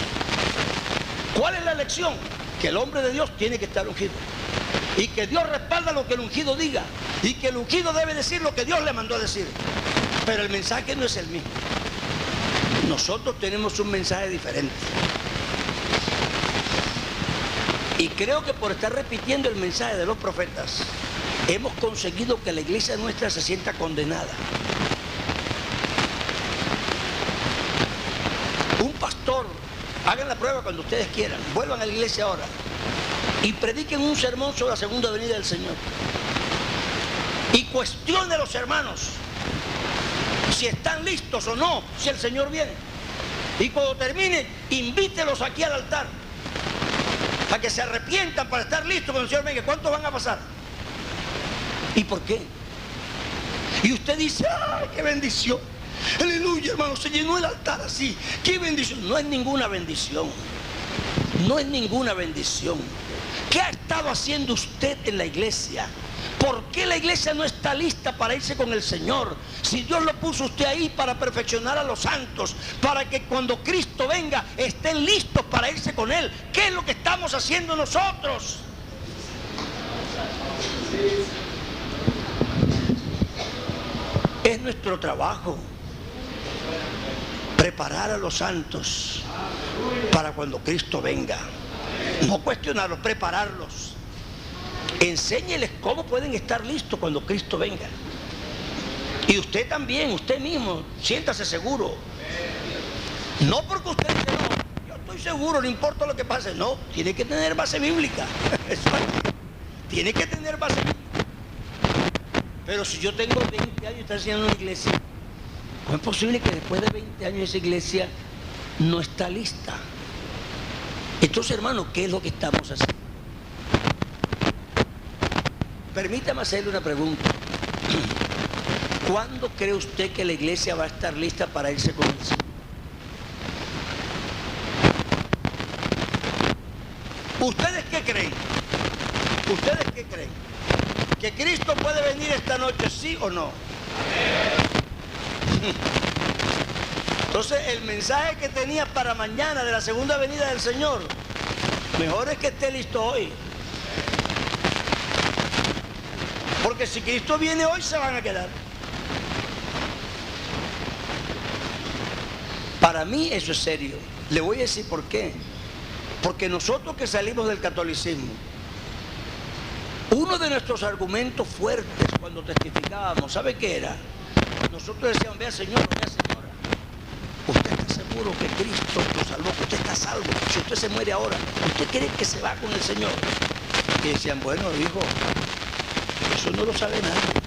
¿Cuál es la lección? Que el hombre de Dios tiene que estar ungido, y que Dios respalda lo que el ungido diga, y que el ungido debe decir lo que Dios le mandó a decir. Pero el mensaje no es el mismo. Nosotros tenemos un mensaje diferente. Y creo que por estar repitiendo el mensaje de los profetas, hemos conseguido que la iglesia nuestra se sienta condenada. Un pastor, hagan la prueba cuando ustedes quieran, vuelvan a la iglesia ahora y prediquen un sermón sobre la segunda venida del Señor. Y cuestione a los hermanos si están listos o no, si el Señor viene. Y cuando termine, invítelos aquí al altar a que se arrepientan para estar listos cuando el Señor venga. ¿Cuántos van a pasar? ¿Y por qué? Y usted dice: ¡ay, qué bendición! Aleluya, hermano, se llenó el altar así. ¡Qué bendición! No es ninguna bendición. No es ninguna bendición. ¿Qué ha estado haciendo usted en la iglesia? ¿Por qué la iglesia no está lista para irse con el Señor? Si Dios lo puso usted ahí para perfeccionar a los santos, para que cuando Cristo venga estén listos para irse con Él. ¿Qué es lo que estamos haciendo nosotros? Es nuestro trabajo preparar a los santos para cuando Cristo venga. No cuestionarlos, prepararlos. Enséñeles cómo pueden estar listos cuando Cristo venga. Y usted también, usted mismo, siéntase seguro. No porque usted dice: no, yo estoy seguro, no importa lo que pase. No, tiene que tener base bíblica. Tiene que tener base bíblica. Pero si yo tengo 20 años y estoy haciendo una iglesia, ¿cómo es posible que después de 20 años esa iglesia no está lista? Entonces, hermano, ¿qué es lo que estamos haciendo? Permítame hacerle una pregunta. ¿Cuándo cree usted que la iglesia va a estar lista para irse con el Señor? ¿Ustedes qué creen? ¿Ustedes qué creen? ¿Que Cristo puede venir esta noche, sí o no? Entonces, el mensaje que tenía para mañana de la segunda venida del Señor, mejor es que esté listo hoy. Porque si Cristo viene hoy, se van a quedar. Para mí eso es serio. Le voy a decir por qué. Porque nosotros que salimos del catolicismo, uno de nuestros argumentos fuertes cuando testificábamos, ¿sabe qué era? Nosotros decíamos: vea señor, vea señora, usted está seguro seguro que Cristo lo salvó, que usted está salvo, si usted se muere ahora, ¿usted cree que se va con el Señor? Y decían, bueno, hijo, eso no lo sabe nadie,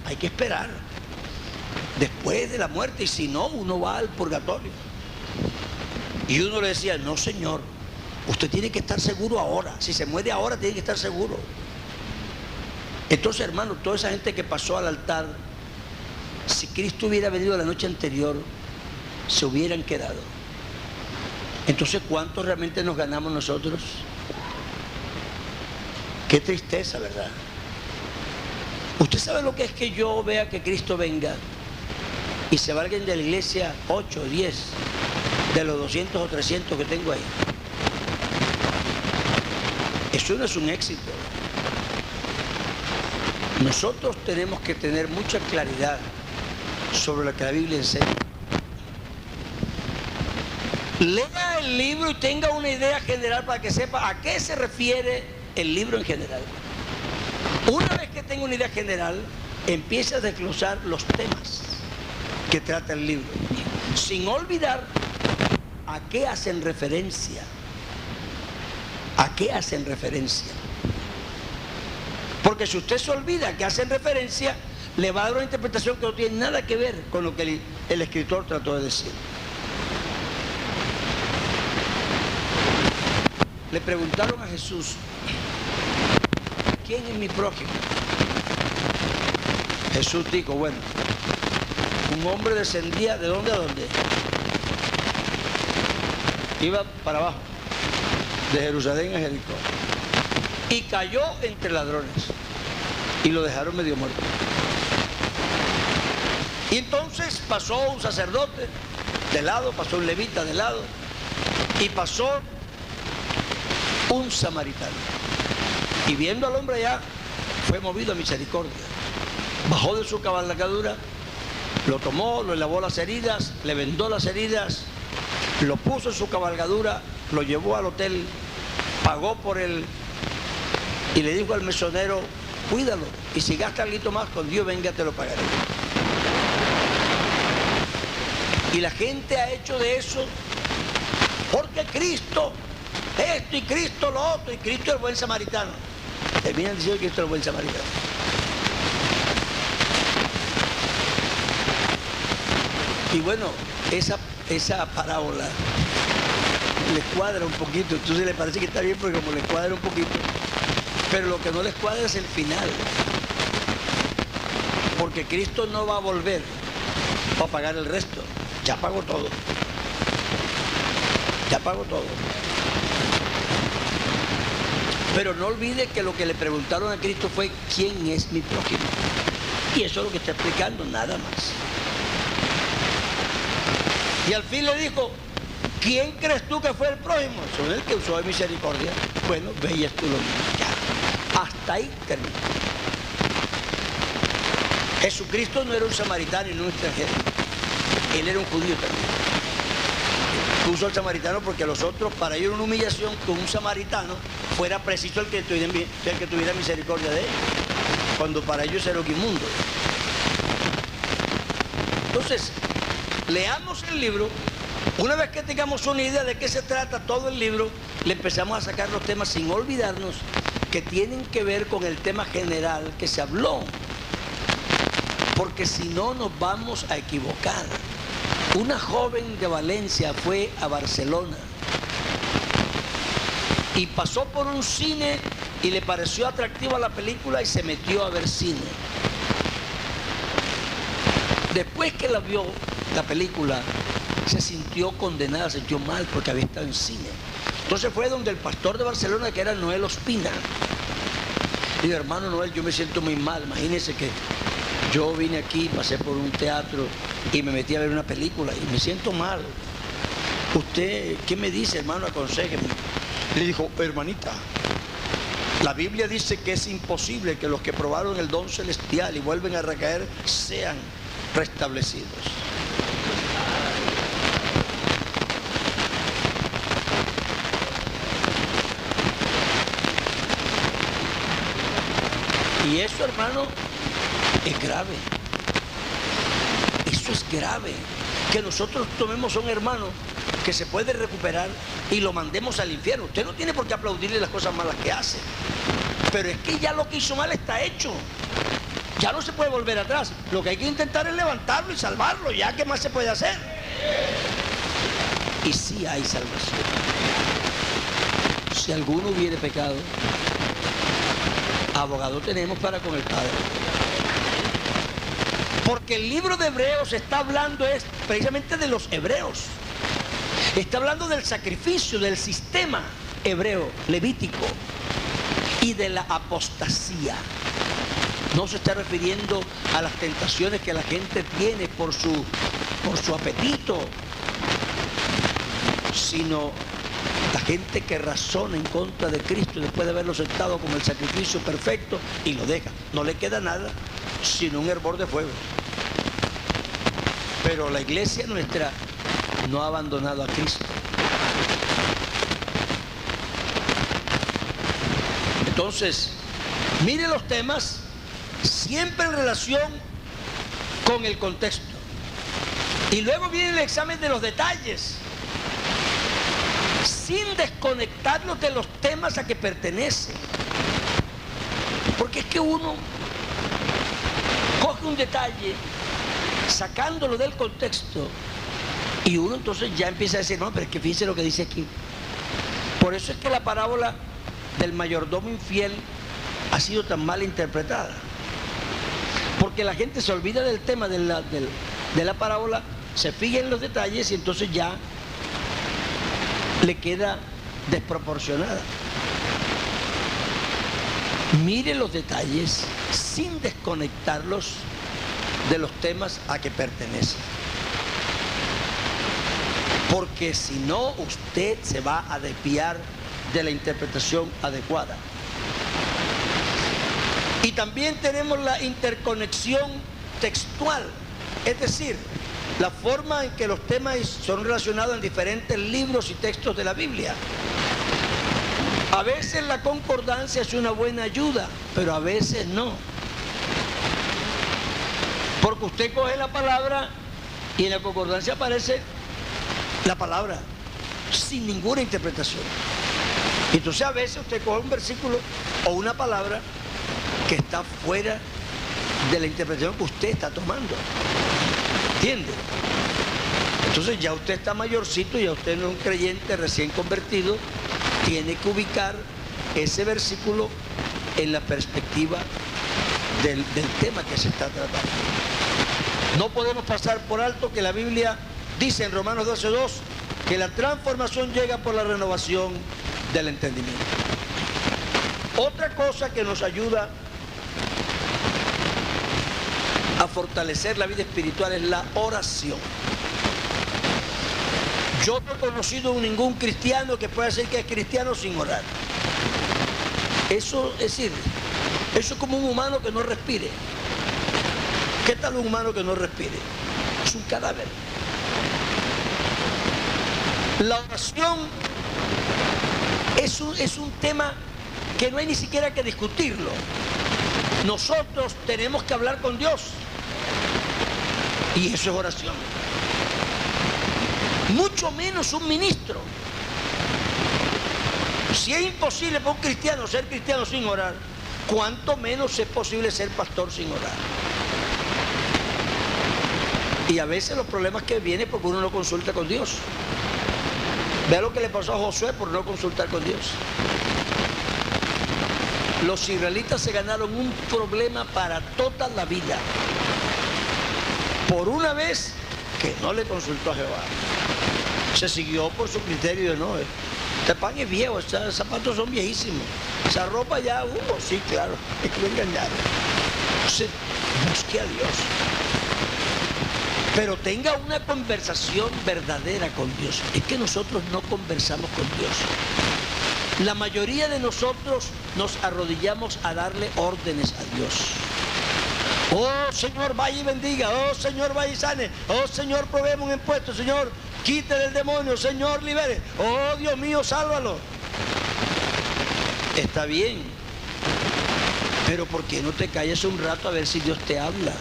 hay que esperar después de la muerte, y si no, uno va al purgatorio. Y uno le decía, no, señor, usted tiene que estar seguro ahora, si se muere ahora tiene que estar seguro. Entonces, hermano, toda esa gente que pasó al altar, si Cristo hubiera venido la noche anterior, se hubieran quedado. Entonces, ¿cuánto realmente nos ganamos nosotros? Qué tristeza, ¿verdad? Usted sabe lo que es que yo vea que Cristo venga y se va alguien de la iglesia 8 o 10 de los 200 o 300 que tengo ahí. Eso no es un éxito. Nosotros tenemos que tener mucha claridad sobre lo que la Biblia enseña. Lea el libro y tenga una idea general para que sepa a qué se refiere el libro en general. Una vez que tenga una idea general, empieza a desglosar los temas que trata el libro, sin olvidar a qué hacen referencia. ¿A qué hacen referencia? Porque si usted se olvida a qué hacen referencia, le va a dar una interpretación que no tiene nada que ver con lo que el escritor trató de decir. Le preguntaron a Jesús, ¿quién es mi prójimo? Jesús dijo, bueno, un hombre descendía, ¿de dónde a dónde? Iba para abajo, de Jerusalén a Jericó, y cayó entre ladrones, y lo dejaron medio muerto. Y entonces pasó un sacerdote de lado, pasó un levita de lado, y pasó un samaritano. Y viendo al hombre allá, fue movido a misericordia. Bajó de su cabalgadura, lo tomó, le lavó las heridas, le vendó las heridas, lo puso en su cabalgadura, lo llevó al hotel, pagó por él y le dijo al mesonero, cuídalo, y si gasta algo más, con Dios venga, te lo pagaré. Y la gente ha hecho de eso porque Cristo esto y Cristo lo otro, y Cristo es el buen samaritano. Terminan diciendo que Cristo es el buen samaritano. Y bueno, esa parábola les cuadra un poquito, entonces les parece que está bien porque como les cuadra un poquito, pero lo que no les cuadra es el final, porque Cristo no va a volver para pagar el resto, ya pagó todo, ya pagó todo. Pero no olvide que lo que le preguntaron a Cristo fue, ¿quién es mi prójimo? Y eso es lo que está explicando, nada más. Y al fin le dijo, ¿quién crees tú que fue el prójimo? Son el que usó de misericordia. Bueno, veías tú lo mismo. Ya. Hasta ahí terminó. Jesucristo no era un samaritano y no un extranjero. Él era un judío también. Puso al samaritano porque a los otros, para ellos era una humillación que un samaritano fuera preciso el que tuviera misericordia de él, cuando para ellos era inmundo. Entonces, leamos el libro. Una vez que tengamos una idea de qué se trata todo el libro, le empezamos a sacar los temas sin olvidarnos que tienen que ver con el tema general que se habló, porque si no nos vamos a equivocar. Una joven de Valencia fue a Barcelona y pasó por un cine y le pareció atractiva la película y se metió a ver cine. Después que la vio, la película, se sintió condenada, se sintió mal porque había estado en cine. Entonces fue donde el pastor de Barcelona, que era Noel Ospina. Y dijo, hermano Noel, yo me siento muy mal, imagínese que yo vine aquí, pasé por un teatro y me metí a ver una película y me siento mal. ¿Usted qué me dice, hermano? Aconséjeme. Le dijo, hermanita, la Biblia dice que es imposible que los que probaron el don celestial y vuelven a recaer sean restablecidos. Y eso, hermano, es grave. Eso es grave. que nosotros tomemos a un hermano que se puede recuperar y lo mandemos al infierno. Usted no tiene por qué aplaudirle las cosas malas que hace, pero es que ya lo que hizo mal está hecho. Ya no se puede volver atrás. Lo que hay que intentar es levantarlo y salvarlo. Ya, ¿qué más se puede hacer? Y sí hay salvación. Si alguno hubiere pecado, abogado tenemos para con el Padre. Porque el libro de Hebreos está hablando precisamente de los hebreos. Está hablando del sacrificio, del sistema hebreo, levítico, y de la apostasía. No se está refiriendo a las tentaciones que la gente tiene por su apetito, sino la gente que razona en contra de Cristo después de haberlo aceptado como el sacrificio perfecto y lo deja. No le queda nada sino un hervor de fuego. Pero la iglesia nuestra no ha abandonado a Cristo. Entonces, mire los temas siempre en relación con el contexto. Y luego viene el examen de los detalles, sin desconectarlos de los temas a que pertenecen. Porque es que uno coge un detalle sacándolo del contexto y uno entonces ya empieza a decir, no, pero es que fíjense lo que dice aquí. Por eso es que la parábola del mayordomo infiel ha sido tan mal interpretada, porque la gente se olvida del tema de la parábola, se fija en los detalles y entonces ya le queda desproporcionada. Mire los detalles sin desconectarlos de los temas a que pertenecen, porque si no usted se va a desviar de la interpretación adecuada. Y también tenemos la interconexión textual, es decir, la forma en que los temas son relacionados en diferentes libros y textos de la Biblia. A veces la concordancia es una buena ayuda, pero a veces no. Porque usted coge la palabra y en la concordancia aparece la palabra sin ninguna interpretación. Entonces a veces usted coge un versículo o una palabra que está fuera de la interpretación que usted está tomando. ¿Entiende? Entonces ya usted está mayorcito, ya usted no es un creyente recién convertido, tiene que ubicar ese versículo en la perspectiva del tema que se está tratando. No podemos pasar por alto que la Biblia dice en Romanos 12:2 que la transformación llega por la renovación del entendimiento. Otra cosa que nos ayuda a fortalecer la vida espiritual es la oración. Yo no he conocido a ningún cristiano que pueda decir que es cristiano sin orar. Eso es decir, eso es como un humano que no respire. ¿Qué tal un humano que no respire? Es un cadáver. La oración es un tema que no hay ni siquiera que discutirlo. Nosotros tenemos que hablar con Dios. Y eso es oración. Mucho menos un ministro. Si es imposible para un cristiano ser cristiano sin orar, ¿cuánto menos es posible ser pastor sin orar? Y a veces los problemas que vienen porque uno no consulta con Dios. Vea lo que le pasó a Josué por no consultar con Dios. Los israelitas se ganaron un problema para toda la vida por una vez que no le consultó a Jehová. Se siguió por su criterio de no, este pan es viejo, estos zapatos son viejísimos, esa ropa ya, sí, claro, hay que engañar. Entonces, busque a Dios, pero tenga una conversación verdadera con Dios. Es que nosotros no conversamos con Dios. La mayoría de nosotros nos arrodillamos a darle órdenes a Dios. Oh Señor, vaya y bendiga. Oh Señor, vaya y sane. Oh Señor, proveemos un impuesto. Señor, quítale el demonio. Señor, libere. Oh Dios mío, sálvalo. Está bien, pero ¿por qué no te calles un rato a ver si Dios te habla?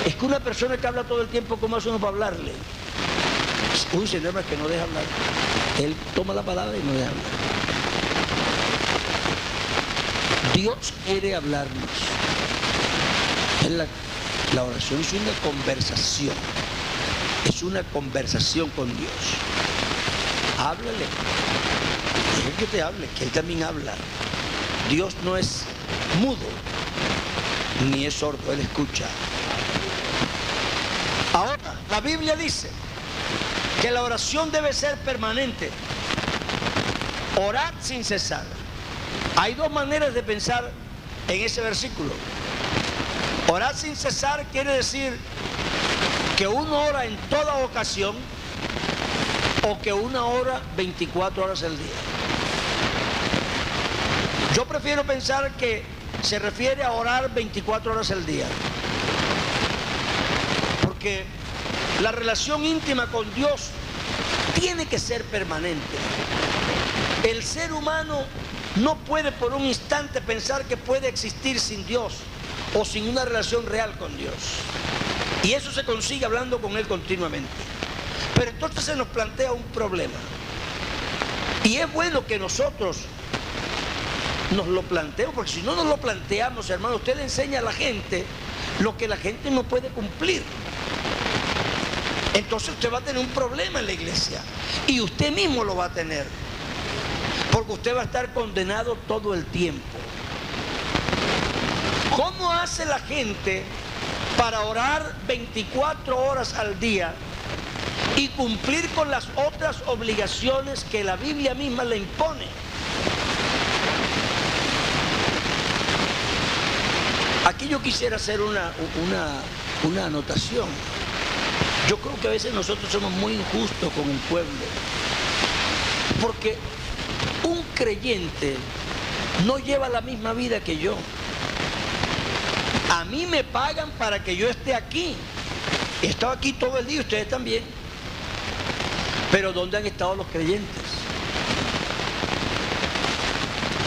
Es que una persona que habla todo el tiempo, ¿cómo hace uno para hablarle? Uy, señor, es que no deja hablar. Él toma la palabra y no deja hablar. Dios quiere hablarnos. La oración es una conversación. Es una conversación con Dios. Háblale. Deja que te hable, que Él también habla. Dios no es mudo, ni es sordo, Él escucha. Ahora, la Biblia dice que la oración debe ser permanente. Orar sin cesar. Hay dos maneras de pensar en ese versículo. Orar sin cesar quiere decir que uno ora en toda ocasión o que uno ora 24 horas al día. Yo prefiero pensar que se refiere a orar 24 horas al día. Porque la relación íntima con Dios tiene que ser permanente. El ser humano no puede por un instante pensar que puede existir sin Dios o sin una relación real con Dios. Y eso se consigue hablando con Él continuamente. Pero entonces se nos plantea un problema. Y es bueno que nosotros nos lo planteemos, porque si no nos lo planteamos, hermano, usted le enseña a la gente lo que la gente no puede cumplir. Entonces usted va a tener un problema en la iglesia. Y usted mismo lo va a tener. Porque usted va a estar condenado todo el tiempo. ¿Cómo hace la gente para orar 24 horas al día y cumplir con las otras obligaciones que la Biblia misma le impone? Aquí yo quisiera hacer una anotación. Yo creo que a veces nosotros somos muy injustos con el pueblo, porque un creyente no lleva la misma vida que yo. A mí me pagan para que yo esté aquí. He estado aquí todo el día, ustedes también. Pero ¿dónde han estado los creyentes?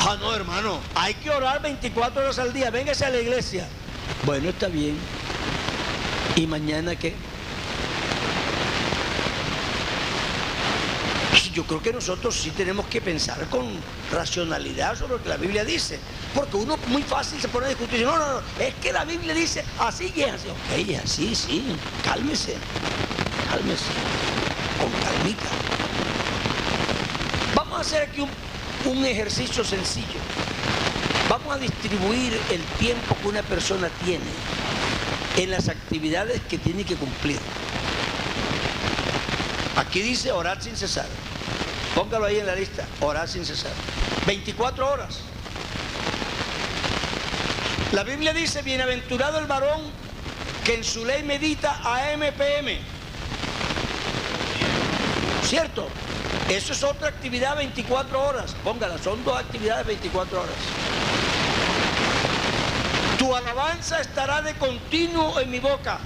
Ah, no, hermano, hay que orar 24 horas al día, véngase a la iglesia. Bueno, está bien. ¿Y mañana qué? Yo creo que nosotros sí tenemos que pensar con racionalidad sobre lo que la Biblia dice. Porque uno muy fácil se pone a discutir. No, es que la Biblia dice así y es así. Ok, es así, sí, cálmese, con calmita. Vamos a hacer aquí un ejercicio sencillo. Vamos a distribuir el tiempo que una persona tiene en las actividades que tiene que cumplir. Aquí dice orar sin cesar. Póngalo ahí en la lista, orar sin cesar. 24 horas. La Biblia dice, bienaventurado el varón que en su ley medita AM/PM. ¿Cierto? Eso es otra actividad 24 horas. Póngala, son dos actividades 24 horas. Tu alabanza estará de continuo en mi boca.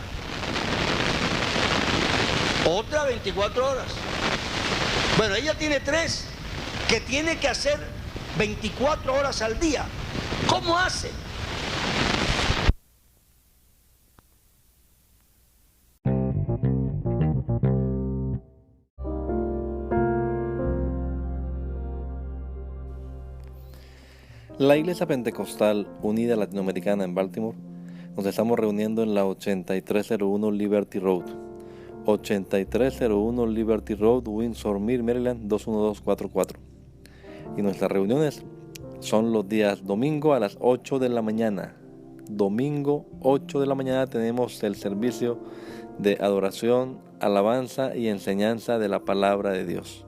Otra 24 horas. Bueno, ella tiene 3 que tiene que hacer 24 horas al día. ¿Cómo hace? La Iglesia Pentecostal Unida Latinoamericana en Baltimore, nos estamos reuniendo en la 8301 Liberty Road. 8301 Liberty Road, Windsor Mill, Maryland 21244. Y nuestras reuniones son los días domingo a las 8 de la mañana. Domingo 8 de la mañana tenemos el servicio de adoración, alabanza y enseñanza de la palabra de Dios.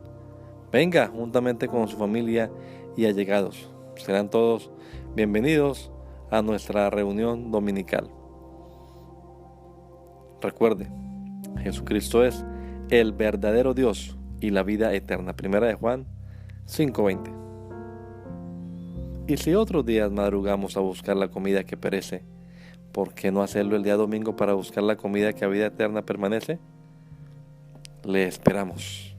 Venga juntamente con su familia y allegados. Serán todos bienvenidos a nuestra reunión dominical. Recuerde, Jesucristo es el verdadero Dios y la vida eterna. Primera de Juan 5:20. Y si otros días madrugamos a buscar la comida que perece, ¿por qué no hacerlo el día domingo para buscar la comida que a vida eterna permanece? Le esperamos.